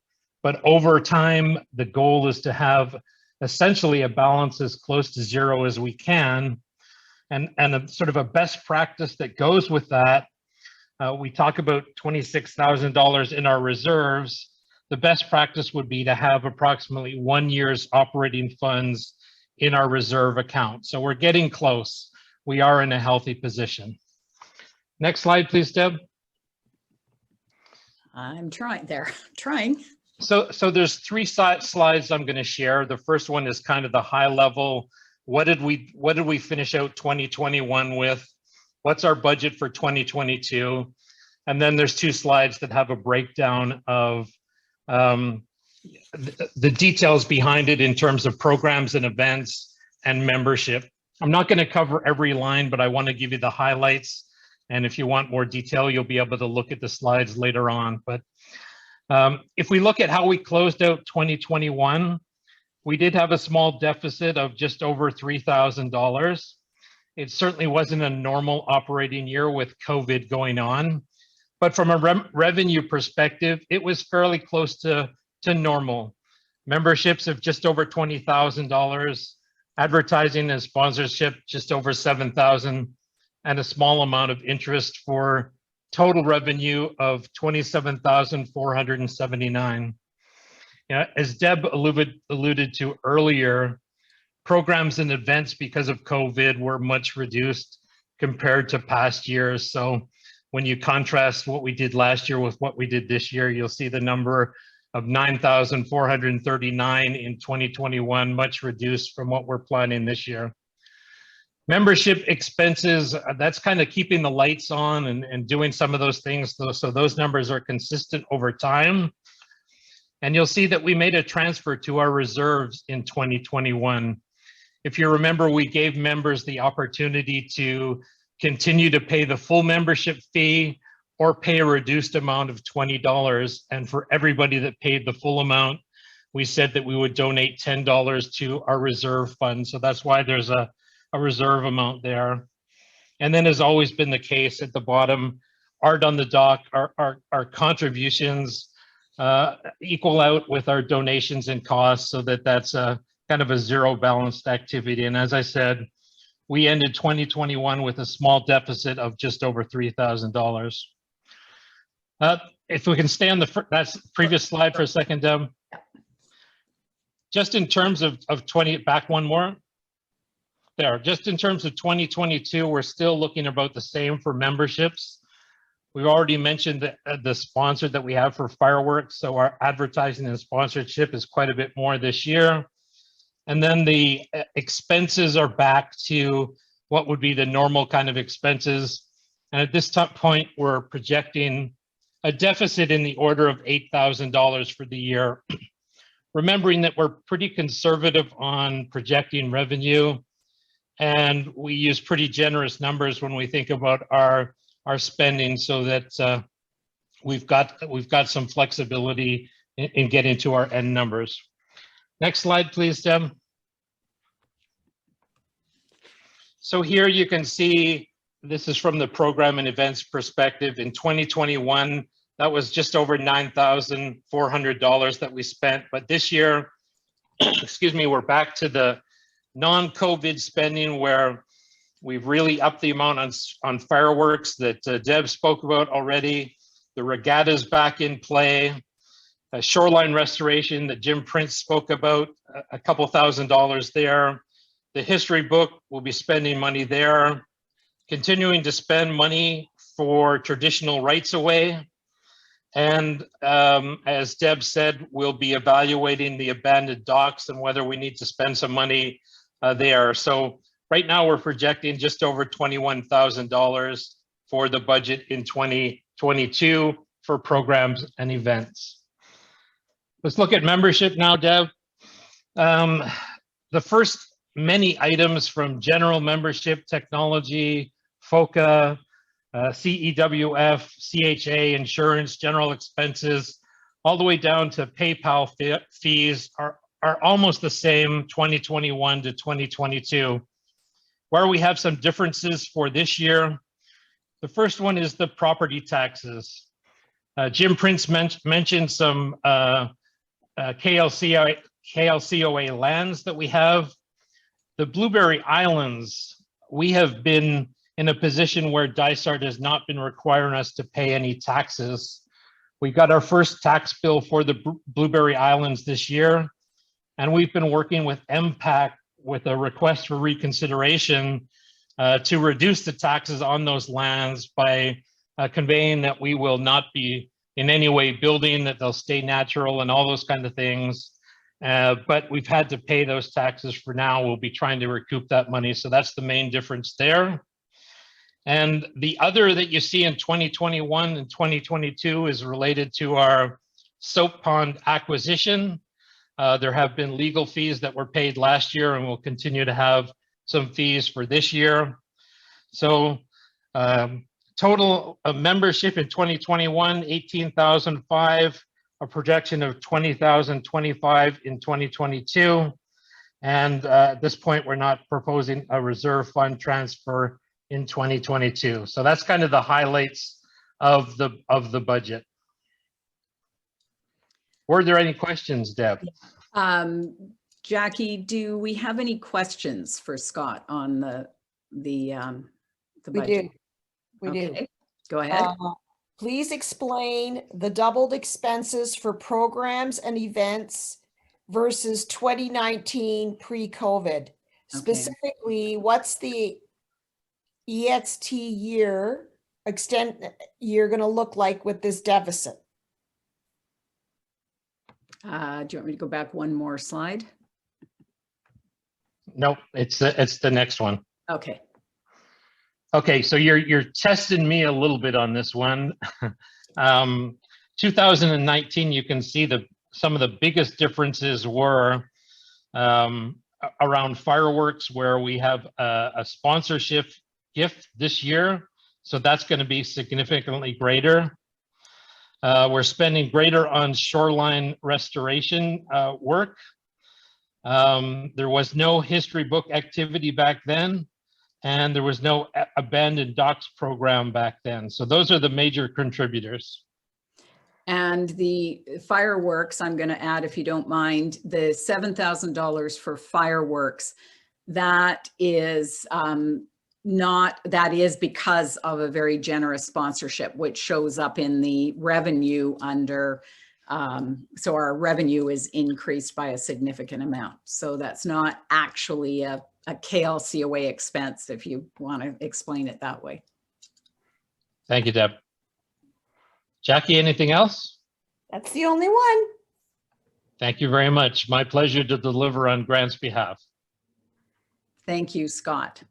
but over time, the goal is to have essentially a balance as close to zero as we can. And a sort of a best practice that goes with that, we talk about $26,000 in our reserves. The best practice would be to have approximately 1 year's operating funds in our reserve account. So we're getting close. We are in a healthy position. Next slide, please, Deb. I'm trying. So there's 3 slides I'm going to share. The first one is kind of the high level. What did we finish out 2021 with? What's our budget for 2022? And then there's 2 slides that have a breakdown of the details behind it in terms of programs and events and membership. I'm not going to cover every line, but I want to give you the highlights. And if you want more detail, you'll be able to look at the slides later on. But if we look at how we closed out 2021, we did have a small deficit of just over $3,000. It certainly wasn't a normal operating year with COVID going on. But from a revenue perspective, it was fairly close to normal. Memberships of just over $20,000, advertising and sponsorship just over $7,000, and a small amount of interest for total revenue of $27,479. Yeah, as Deb alluded to earlier, programs and events because of COVID were much reduced compared to past years. So when you contrast what we did last year with what we did this year, you'll see the number of 9,439 in 2021, much reduced from what we're planning this year. Membership expenses, that's kind of keeping the lights on and doing some of those things. So those numbers are consistent over time. And you'll see that we made a transfer to our reserves in 2021. If you remember, we gave members the opportunity to continue to pay the full membership fee or pay a reduced amount of $20. And for everybody that paid the full amount, we said that we would donate $10 to our reserve fund. So that's why there's a reserve amount there. And then, as always been the case, at the bottom, Art on the Dock, our contributions equal out with our donations and costs, so that's a kind of a zero balanced activity. And as I said, we ended 2021 with a small deficit of just over $3,000. If we can stay on that's previous slide for a second, Deb. Just in terms of back one more. There, just in terms of 2022, we're still looking about the same for memberships. We've already mentioned the sponsor that we have for fireworks. So our advertising and sponsorship is quite a bit more this year. And then the expenses are back to what would be the normal kind of expenses. And at this point, we're projecting a deficit in the order of $8,000 for the year. Remembering that we're pretty conservative on projecting revenue, and we use pretty generous numbers when we think about our spending, so that we've got some flexibility in getting to our end numbers. Next slide, please, Deb. So here you can see, this is from the program and events perspective. In 2021, that was just over $9,400 that we spent. But this year, excuse me, we're back to the non-COVID spending, where we've really upped the amount on fireworks that Deb spoke about already. The regatta's back in play. Shoreline restoration that Jim Prince spoke about, a couple $1,000s there. The history book, we'll be spending money there. Continuing to spend money for traditional rights away. And as Deb said, we'll be evaluating the abandoned docks and whether we need to spend some money there. So right now we're projecting just over $21,000 for the budget in 2022 for programs and events. Let's look at membership now, Deb. The first many items from general membership, technology, FOCA, CEWF, CHA, insurance, general expenses, all the way down to PayPal fees are almost the same 2021 to 2022. Where we have some differences for this year, the first one is the property taxes. Jim Prince mentioned some KLCOA lands that we have. The Blueberry Islands, we have been in a position where Dysart has not been requiring us to pay any taxes. We got our first tax bill for the Blueberry Islands this year, and we've been working with MPAC with a request for reconsideration to reduce the taxes on those lands by conveying that we will not be in any way building, that they'll stay natural and all those kind of things. But we've had to pay those taxes for now. We'll be trying to recoup that money. So that's the main difference there. And the other that you see in 2021 and 2022 is related to our soap pond acquisition. There have been legal fees that were paid last year and will continue to have some fees for this year. So total membership in 2021, 18,005, a projection of 20,025 in 2022. And at this point, we're not proposing a reserve fund transfer in 2022. So that's kind of the highlights of the budget. Were there any questions, Deb? Jackie, do we have any questions for Scott on the budget? We do. We do. Okay, go ahead. Please explain the doubled expenses for programs and events versus 2019 pre-COVID. Specifically, what's the EXT year extent you're going to look like with this deficit? Do you want me to go back one more slide? Nope, it's the next one. Okay. Okay, so you're testing me a little bit on this one. 2019, you can see some of the biggest differences were around fireworks, where we have a sponsorship gift this year. So that's going to be significantly greater. We're spending greater on shoreline restoration work. There was no history book activity back then, and there was no abandoned docks program back then. So those are the major contributors. And the fireworks, I'm going to add, if you don't mind, the $7,000 for fireworks, that is that is because of a very generous sponsorship, which shows up in the revenue under, so our revenue is increased by a significant amount. So that's not actually a KLCOA expense, if you want to explain it that way. Thank you, Deb. Jackie, anything else? That's the only one. Thank you very much. My pleasure to deliver on Grant's behalf. Thank you, Scott.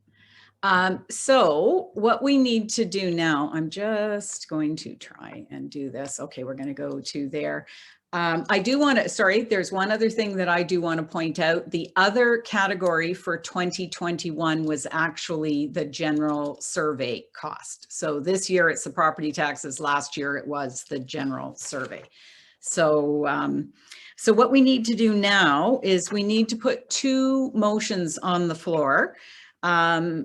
So what we need to do now, I'm just going to try and do this. Okay, we're going to go to there. I do want to, sorry, there's one other thing that I do want to point out. The other category for 2021 was actually the general survey cost. So this year it's the property taxes. Last year it was the general survey. So, so what we need to do now is we need to put two motions on the floor.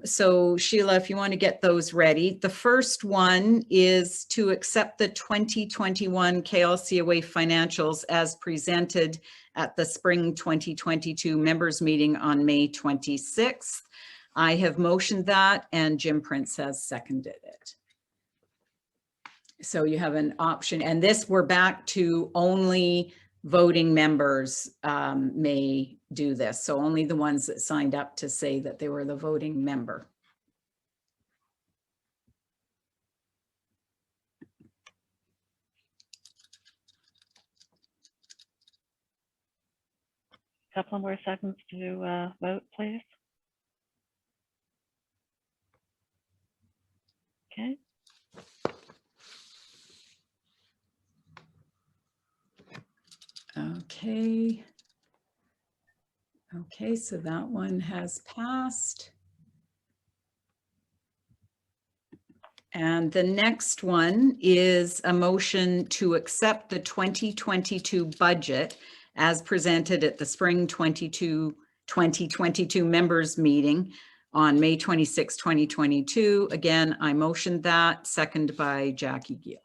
So Sheila, if you want to get those ready. The first one is to accept the 2021 KLCOA financials as presented at the spring 2022 members meeting on May 26th. I have motioned that and Jim Prince has seconded it. So you have an option, and this we're back to only voting members may do this. So only the ones that signed up to say that they were the voting member. Couple more seconds to vote, please. Okay. Okay. Okay, so that one has passed. And the next one is a motion to accept the 2022 budget as presented at the spring 2022 members meeting on May 26, 2022. Again, I motioned that, seconded by Jackie Gill.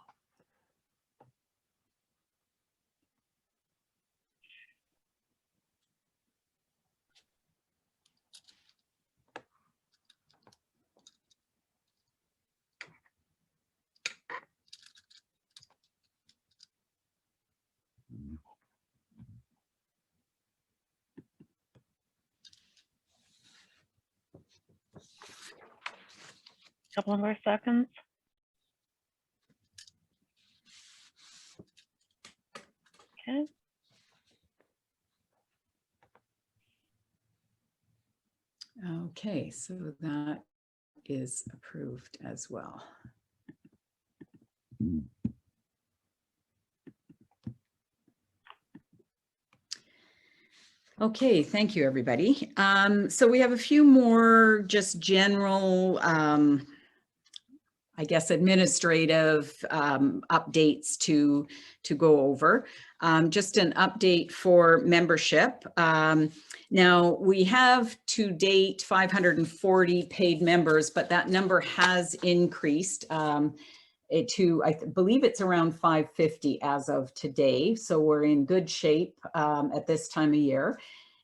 Couple more seconds. Okay. Okay, so that is approved as well. Okay, thank you, everybody. So we have a few more just general, I guess, administrative updates to go over. Just an update for membership. Now, we have to date 540 paid members, but that number has increased to, I believe it's around 550 as of today. So we're in good shape at this time of year.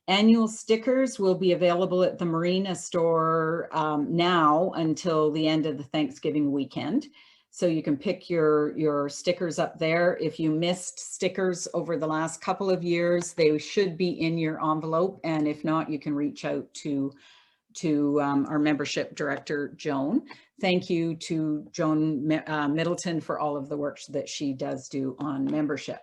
Annual stickers will be available at the Marina store now until the end of the Thanksgiving weekend. So you can pick your stickers up there. If you missed stickers over the last couple of years, they should be in your envelope. And if not, you can reach out to our membership director, Joan. Thank you to Joan Middleton for all of the work that she does do on membership.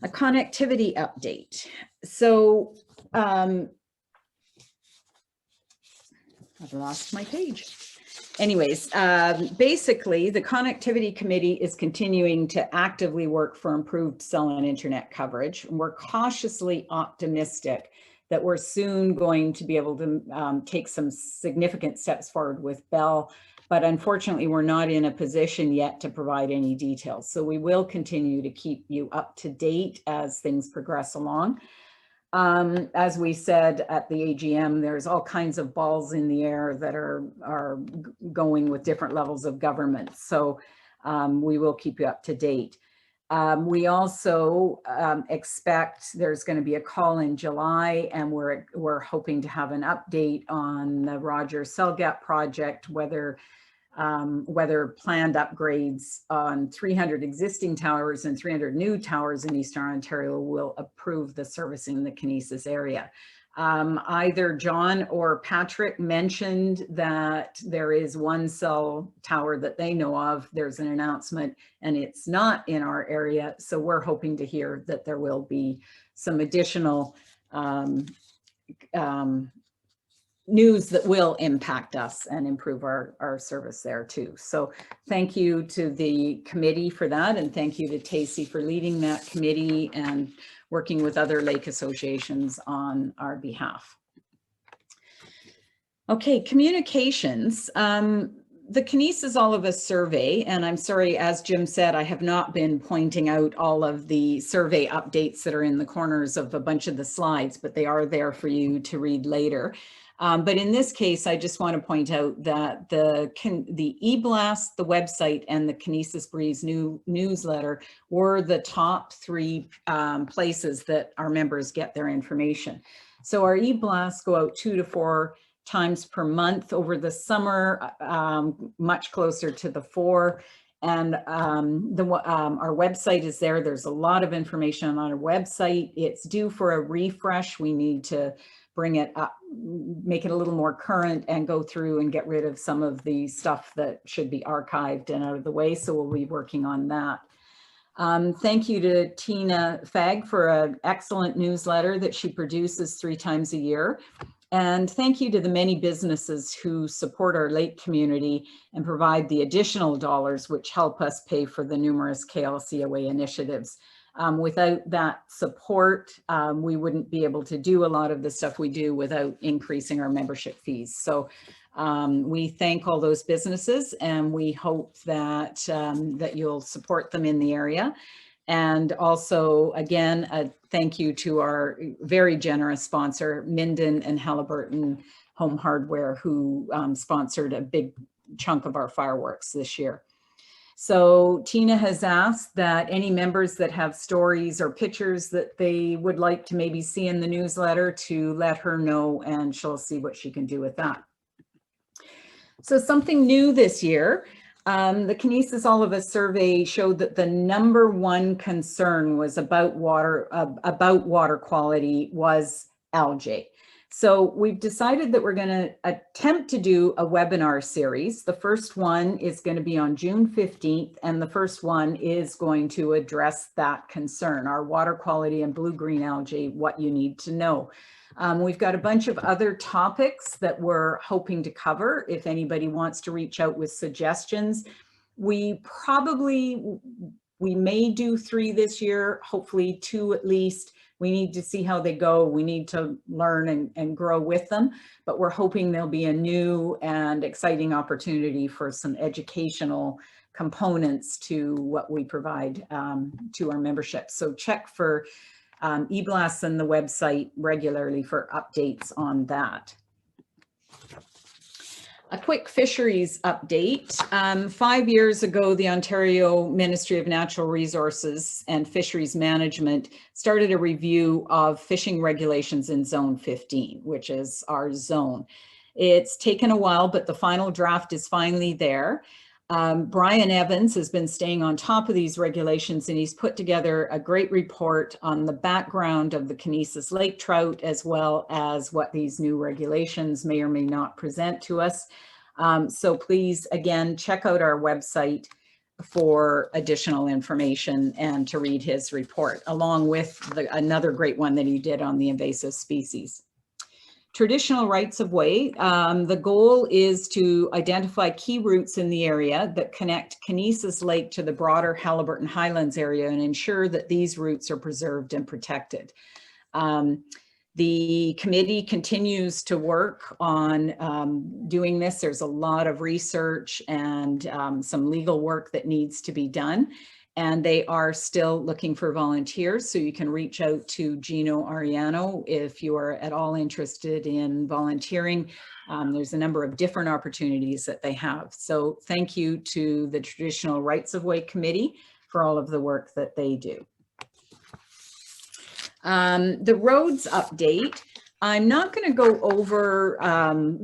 A connectivity update. So I've lost my page. Anyways, basically the connectivity committee is continuing to actively work for improved cell and internet coverage. And we're cautiously optimistic that we're soon going to be able to take some significant steps forward with Bell, but unfortunately we're not in a position yet to provide any details. So we will continue to keep you up to date as things progress along. As we said at the AGM, there's all kinds of balls in the air that are going with different levels of government. So we will keep you up to date. We also expect there's going to be a call in July, and we're hoping to have an update on the Rogers Cell Gap project, whether planned upgrades on 300 existing towers and 300 new towers in Eastern Ontario will improve the servicing in the Kennisis area. Either John or Patrick mentioned that there is one cell tower that they know of. There's an announcement and it's not in our area. So we're hoping to hear that there will be some additional news that will impact us and improve our service there too. So thank you to the committee for that. And thank you to Tacey for leading that committee and working with other lake associations on our behalf. Okay, communications. The Kennisis All of Us survey, and I'm sorry, as Jim said, I have not been pointing out all of the survey updates that are in the corners of a bunch of the slides, but they are there for you to read later. But in this case, I just want to point out that the e-blast, the website, and the Kennisis Breeze newsletter were the top three places that our members get their information. So our e-blasts go out 2 to 4 times per month over the summer, much closer to the 4. And our website is there. There's a lot of information on our website. It's due for a refresh. We need to bring it up, make it a little more current, and go through and get rid of some of the stuff that should be archived and out of the way. So we'll be working on that. Thank you to Tina Fagg for an excellent newsletter that she produces 3 times a year. And thank you to the many businesses who support our lake community and provide the additional dollars which help us pay for the numerous KLCOA initiatives. Without that support, we wouldn't be able to do a lot of the stuff we do without increasing our membership fees. So we thank all those businesses, and we hope that, that you'll support them in the area. And also, again, a thank you to our very generous sponsor, Minden and Haliburton Home Hardware, who sponsored a big chunk of our fireworks this year. So Tina has asked that any members that have stories or pictures that they would like to maybe see in the newsletter to let her know, and she'll see what she can do with that. So something new this year, the Kennisis All of Us survey showed that the #1 concern was about water quality was algae. So we've decided that we're going to attempt to do a webinar series. The first one is going to be on June 15th, and the first one is going to address that concern, our water quality and blue-green algae, what you need to know. We've got a bunch of other topics that we're hoping to cover. If anybody wants to reach out with suggestions, we may do 3 this year, hopefully 2 at least, We need to see how they go. We need to learn and grow with them, but we're hoping there'll be a new and exciting opportunity for some educational components to what we provide to our membership. So check for e-blasts on the website regularly for updates on that. A quick fisheries update. 5 years ago, the Ontario Ministry of Natural Resources and Fisheries Management started a review of fishing regulations in Zone 15, which is our zone. It's taken a while, but the final draft is finally there. Brian Evans has been staying on top of these regulations, and he's put together a great report on the background of the Kennisis Lake trout, as well as what these new regulations may or may not present to us. So please, again, check out our website for additional information and to read his report, along with another great one that he did on the invasive species. Traditional rights of way. The goal is to identify key routes in the area that connect Kennisis Lake to the broader Haliburton Highlands area and ensure that these routes are preserved and protected. The committee continues to work on doing this. There's a lot of research and some legal work that needs to be done. And they are still looking for volunteers. So you can reach out to Gino Ariano if you are at all interested in volunteering. There's a number of different opportunities that they have. So thank you to the Traditional Rights of Way Committee for all of the work that they do. The roads update. I'm not going to go over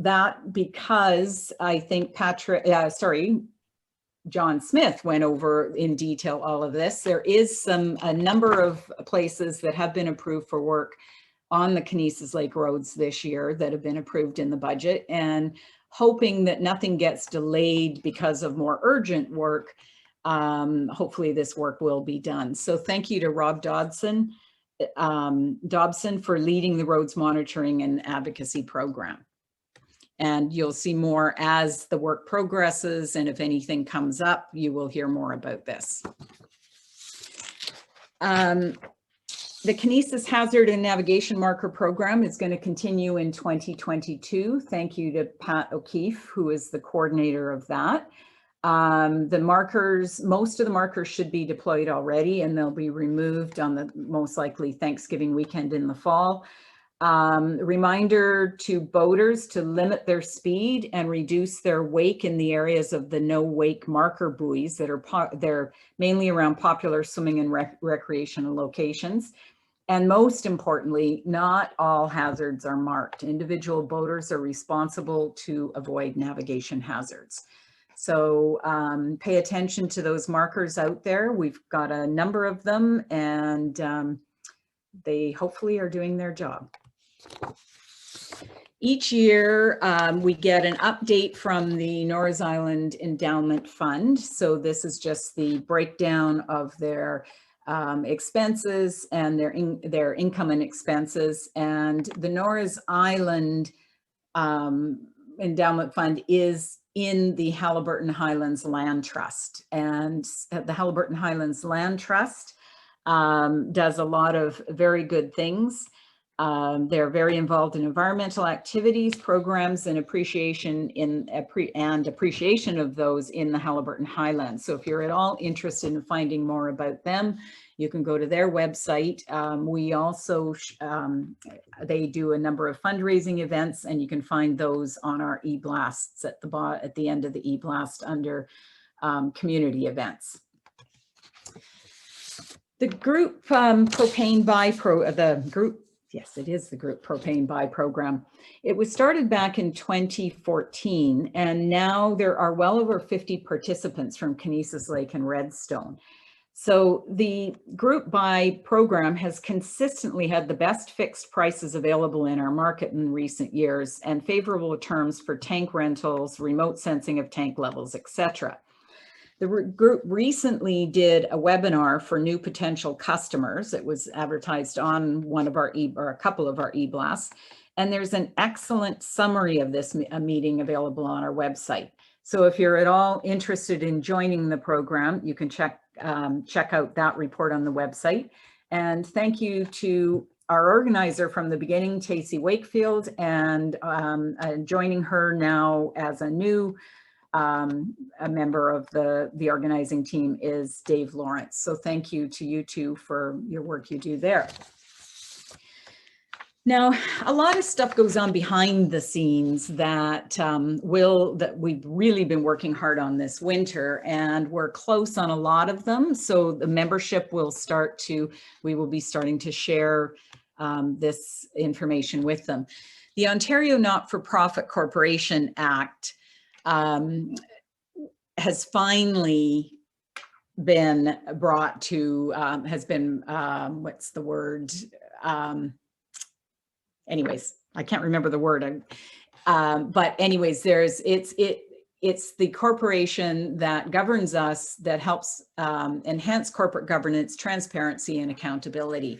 that because I think John Smith went over in detail all of this. There is a number of places that have been approved for work on the Kennisis Lake roads this year that have been approved in the budget, and hoping that nothing gets delayed because of more urgent work. Hopefully this work will be done. So thank you to Rob Dobson for leading the roads monitoring and advocacy program. And you'll see more as the work progresses, and if anything comes up, you will hear more about this. The Kennisis Hazard and Navigation Marker Program is going to continue in 2022. Thank you to Pat O'Keefe, who is the coordinator of that. The markers, most of the markers should be deployed already, and they'll be removed on the most likely Thanksgiving weekend in the fall. Reminder to boaters to limit their speed and reduce their wake in the areas of the no wake marker buoys that are they're mainly around popular swimming and recreational locations. And most importantly, not all hazards are marked. Individual boaters are responsible to avoid navigation hazards. So pay attention to those markers out there. We've got a number of them, and they hopefully are doing their job. Each year, we get an update from the Norris Island Endowment Fund. So this is just the breakdown of their expenses and their income and expenses. And the Norris Island Endowment Fund is in the Haliburton Highlands Land Trust. And the Haliburton Highlands Land Trust does a lot of very good things. They're very involved in environmental activities, programs, and appreciation of those in the Haliburton Highlands. So if you're at all interested in finding more about them, you can go to their website. We also, they do a number of fundraising events, and you can find those on our e-blasts at the end of the e-blast under community events. The group propane buy yes, it is the group propane buy program. It was started back in 2014, and now there are well over 50 participants from Kennisis Lake and Redstone. So the group buy program has consistently had the best fixed prices available in our market in recent years, and favorable terms for tank rentals, remote sensing of tank levels, etc. The group recently did a webinar for new potential customers. It was advertised on one of our a couple of our e-blasts, and there's an excellent summary of this meeting available on our website. So if you're at all interested in joining the program, you can check out that report on the website. And thank you to our organizer from the beginning, Tacey Wakefield, and joining her now as a new a member of the organizing team is Dave Lawrence. So thank you to you two for your work you do there. Now, a lot of stuff goes on behind the scenes that we've really been working hard on this winter, and we're close on a lot of them. So the membership will we will be starting to share this information with them. The Ontario Not-for-Profit Corporation Act has finally been brought to, what's the word? Anyways, I can't remember the word. But anyways, it's the corporation that governs us, that helps enhance corporate governance, transparency, and accountability.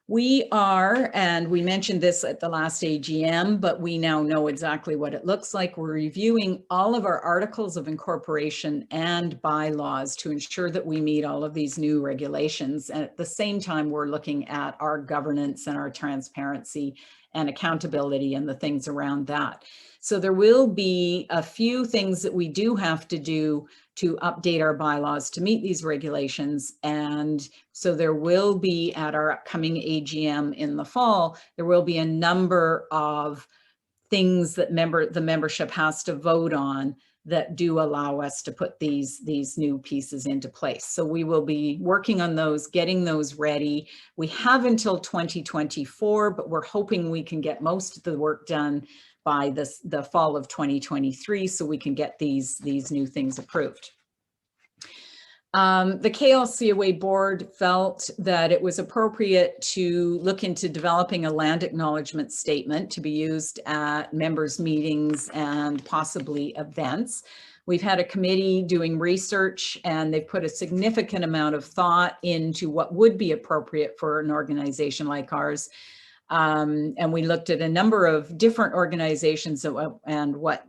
We are, and we mentioned this at the last AGM, but we now know exactly what it looks like. We're reviewing all of our articles of incorporation and bylaws to ensure that we meet all of these new regulations. And at the same time, we're looking at our governance and our transparency and accountability and the things around that. So there will be a few things that we do have to do to update our bylaws to meet these regulations. And so there will be, at our upcoming AGM in the fall, there will be a number of things that the membership has to vote on that do allow us to put these new pieces into place. So we will be working on those, getting those ready. We have until 2024, but we're hoping we can get most of the work done by the fall of 2023, so we can get these new things approved. The KLCOA board felt that it was appropriate to look into developing a land acknowledgement statement to be used at members' meetings and possibly events. We've had a committee doing research, and they've put a significant amount of thought into what would be appropriate for an organization like ours. And we looked at a number of different organizations and what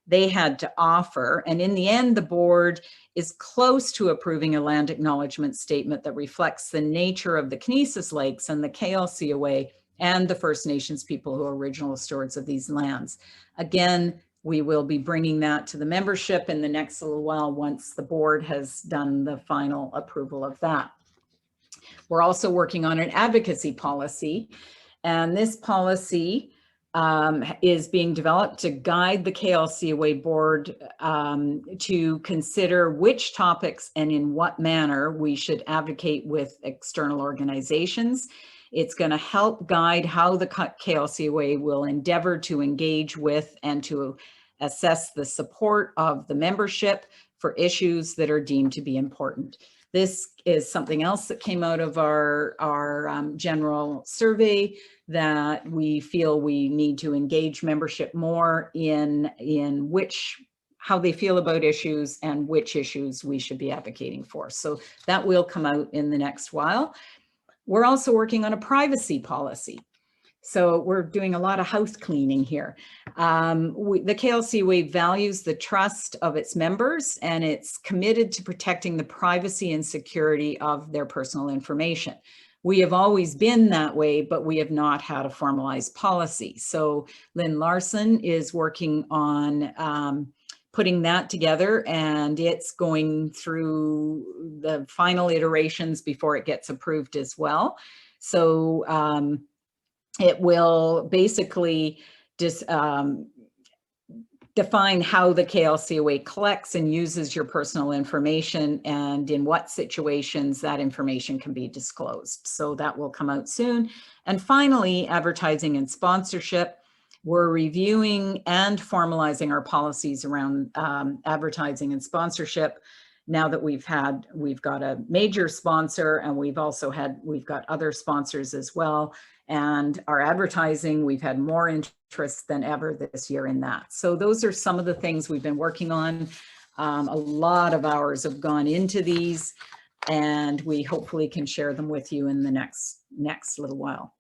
they had to offer. And in the end, the board is close to approving a land acknowledgement statement that reflects the nature of the Kennisis Lakes and the KLCOA and the First Nations people who are original stewards of these lands. Again, we will be bringing that to the membership in the next little while once the board has done the final approval of that. We're also working on an advocacy policy. And this policy is being developed to guide the KLCOA board to consider which topics and in what manner we should advocate with external organizations. It's going to help guide how the KLCOA will endeavor to engage with and to assess the support of the membership for issues that are deemed to be important. This is something else that came out of our general survey, that we feel we need to engage membership more in how they feel about issues and which issues we should be advocating for. So that will come out in the next while. We're also working on a privacy policy. So we're doing a lot of house cleaning here. The KLCOA values the trust of its members, and it's committed to protecting the privacy and security of their personal information. We have always been that way, but we have not had a formalized policy. So Lynn Larson is working on putting that together, and it's going through the final iterations before it gets approved as well. So it will basically just define how the KLCOA collects and uses your personal information and in what situations that information can be disclosed. So that will come out soon. And finally, advertising and sponsorship. We're reviewing and formalizing our policies around advertising and sponsorship. Now that we've got a major sponsor, and we've got other sponsors as well. And our advertising, we've had more interest than ever this year in that. So those are some of the things we've been working on. A lot of hours have gone into these, and we hopefully can share them with you in the next little while.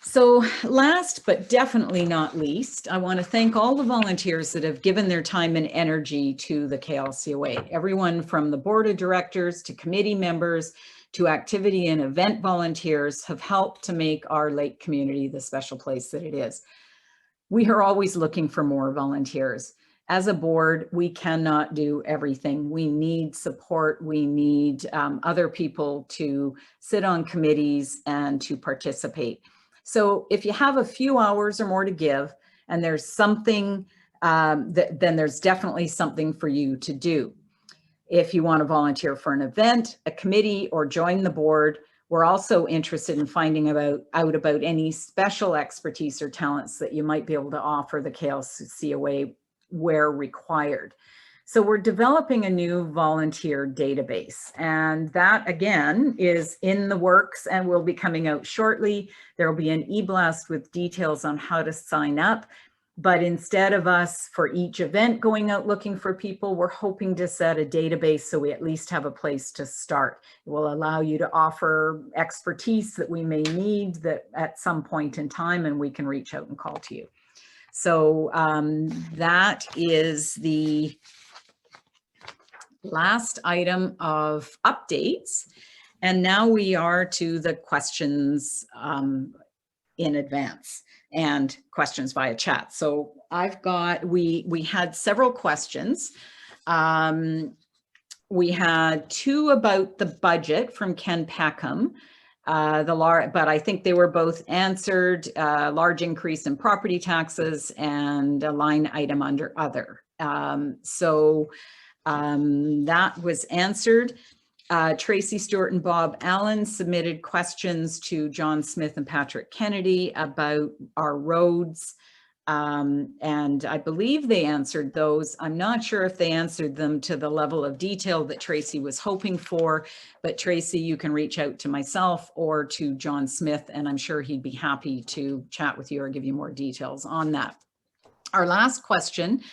So last but definitely not least, I want to thank all the volunteers that have given their time and energy to the KLCOA. Everyone from the board of directors to committee members to activity and event volunteers have helped to make our lake community the special place that it is. We are always looking for more volunteers. As a board, we cannot do everything. We need support. We need other people to sit on committees and to participate. So if you have a few hours or more to give, and there's something, then there's definitely something for you to do. If you want to volunteer for an event, a committee, or join the board, we're also interested in finding out about any special expertise or talents that you might be able to offer the KLCOA where required. So we're developing a new volunteer database, and that again is in the works and will be coming out shortly. There will be an e-blast with details on how to sign up. But instead of us for each event going out looking for people, we're hoping to set a database so we at least have a place to start. It will allow you to offer expertise that we may need that at some point in time, and we can reach out and call to you. So that is the last item of updates. And now we are to the questions in advance and questions via chat. So I've got, we had several questions. We had two about the budget from Ken Peckham, but I think they were both answered, large increase in property taxes and a line item under other. That was answered. Tracy Stewart and Bob Allen submitted questions to John Smith and Patrick Kennedy about our roads. And I believe they answered those. I'm not sure if they answered them to the level of detail that Tracy was hoping for, but Tracy, you can reach out to myself or to John Smith, and I'm sure he'd be happy to chat with you or give you more details on that. Our last question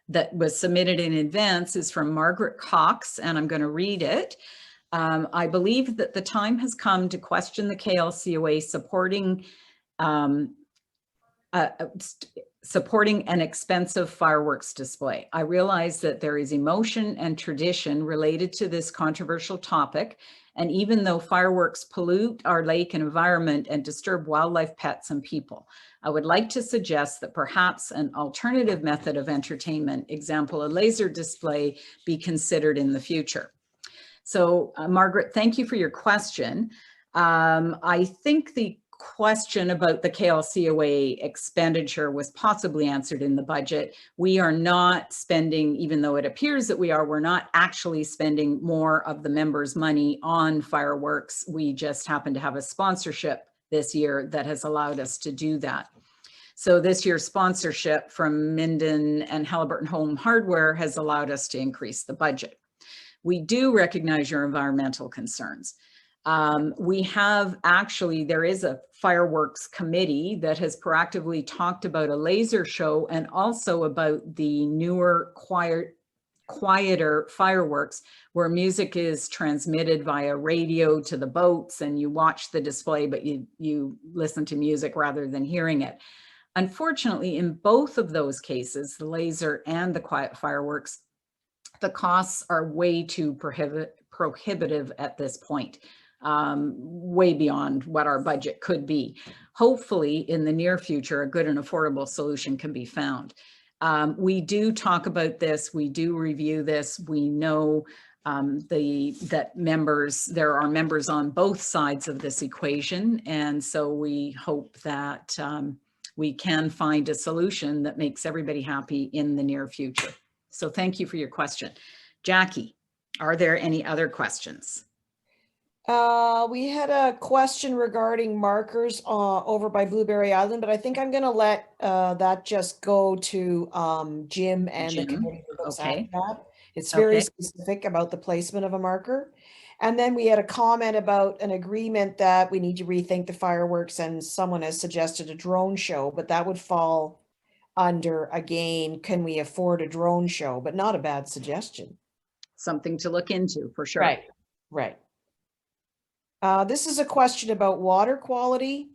that was submitted in advance is from Margaret Cox, and I'm going to read it. I believe that the time has come to question the KLCOA supporting an expensive fireworks display. I realize that there is emotion and tradition related to this controversial topic, and even though fireworks pollute our lake and environment and disturb wildlife, pets, and people, I would like to suggest that perhaps an alternative method of entertainment, example, a laser display, be considered in the future. So Margaret, thank you for your question. I think the question about the KLCOA expenditure was possibly answered in the budget. We are not spending, even though it appears that we are, we're not actually spending more of the members' money on fireworks. We just happen to have a sponsorship this year that has allowed us to do that. So this year's sponsorship from Minden and Haliburton Home Hardware has allowed us to increase the budget. We do recognize your environmental concerns. We have actually, there is a fireworks committee that has proactively talked about a laser show and also about the newer quieter fireworks where music is transmitted via radio to the boats and you watch the display, but you listen to music rather than hearing it. Unfortunately, in both of those cases, the laser and the quiet fireworks, the costs are way too prohibitive at this point, way beyond what our budget could be. Hopefully, in the near future, a good and affordable solution can be found. We do talk about this. We do review this. We know that there are members on both sides of this equation. And so we hope that we can find a solution that makes everybody happy in the near future. So thank you for your question. Jackie, are there any other questions? We had a question regarding markers over by Blueberry Island, but I think I'm going to let that just go to Jim and the committee that looks after that. It's very specific about the placement of a marker. And then we had a comment about an agreement that we need to rethink the fireworks, and someone has suggested a drone show, but that would fall under, again, can we afford a drone show? But not a bad suggestion. Something to look into for sure. Right, right. This is a question about water quality.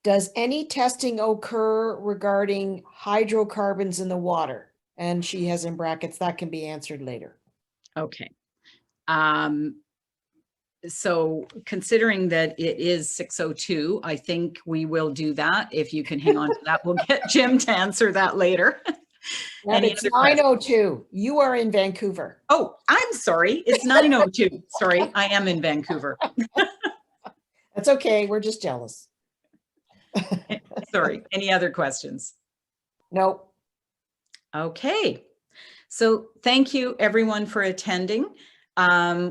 Does any testing occur regarding hydrocarbons in the water? And she has in brackets, that can be answered later. Okay. So considering that it is 6:02, I think we will do that. If you can hang on to that, we'll get Jim to answer that later. And Any it's other questions? 9:02. You are in Vancouver. Oh, I'm sorry. It's 9:02. Sorry, I am in Vancouver. That's okay. We're just jealous. Sorry. Any other questions? Nope. Okay. So thank you everyone for attending.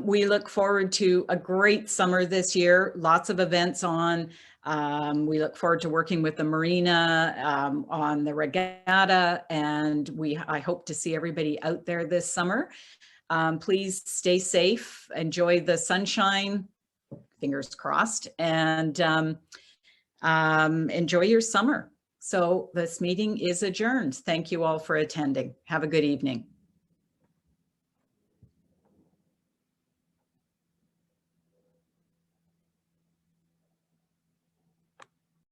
We look forward to a great summer this year. Lots of events on. We look forward to working with the marina on the regatta, and I hope to see everybody out there this summer. Please stay safe, enjoy the sunshine, fingers crossed, and enjoy your summer. So this meeting is adjourned. Thank you all for attending. Have a good evening.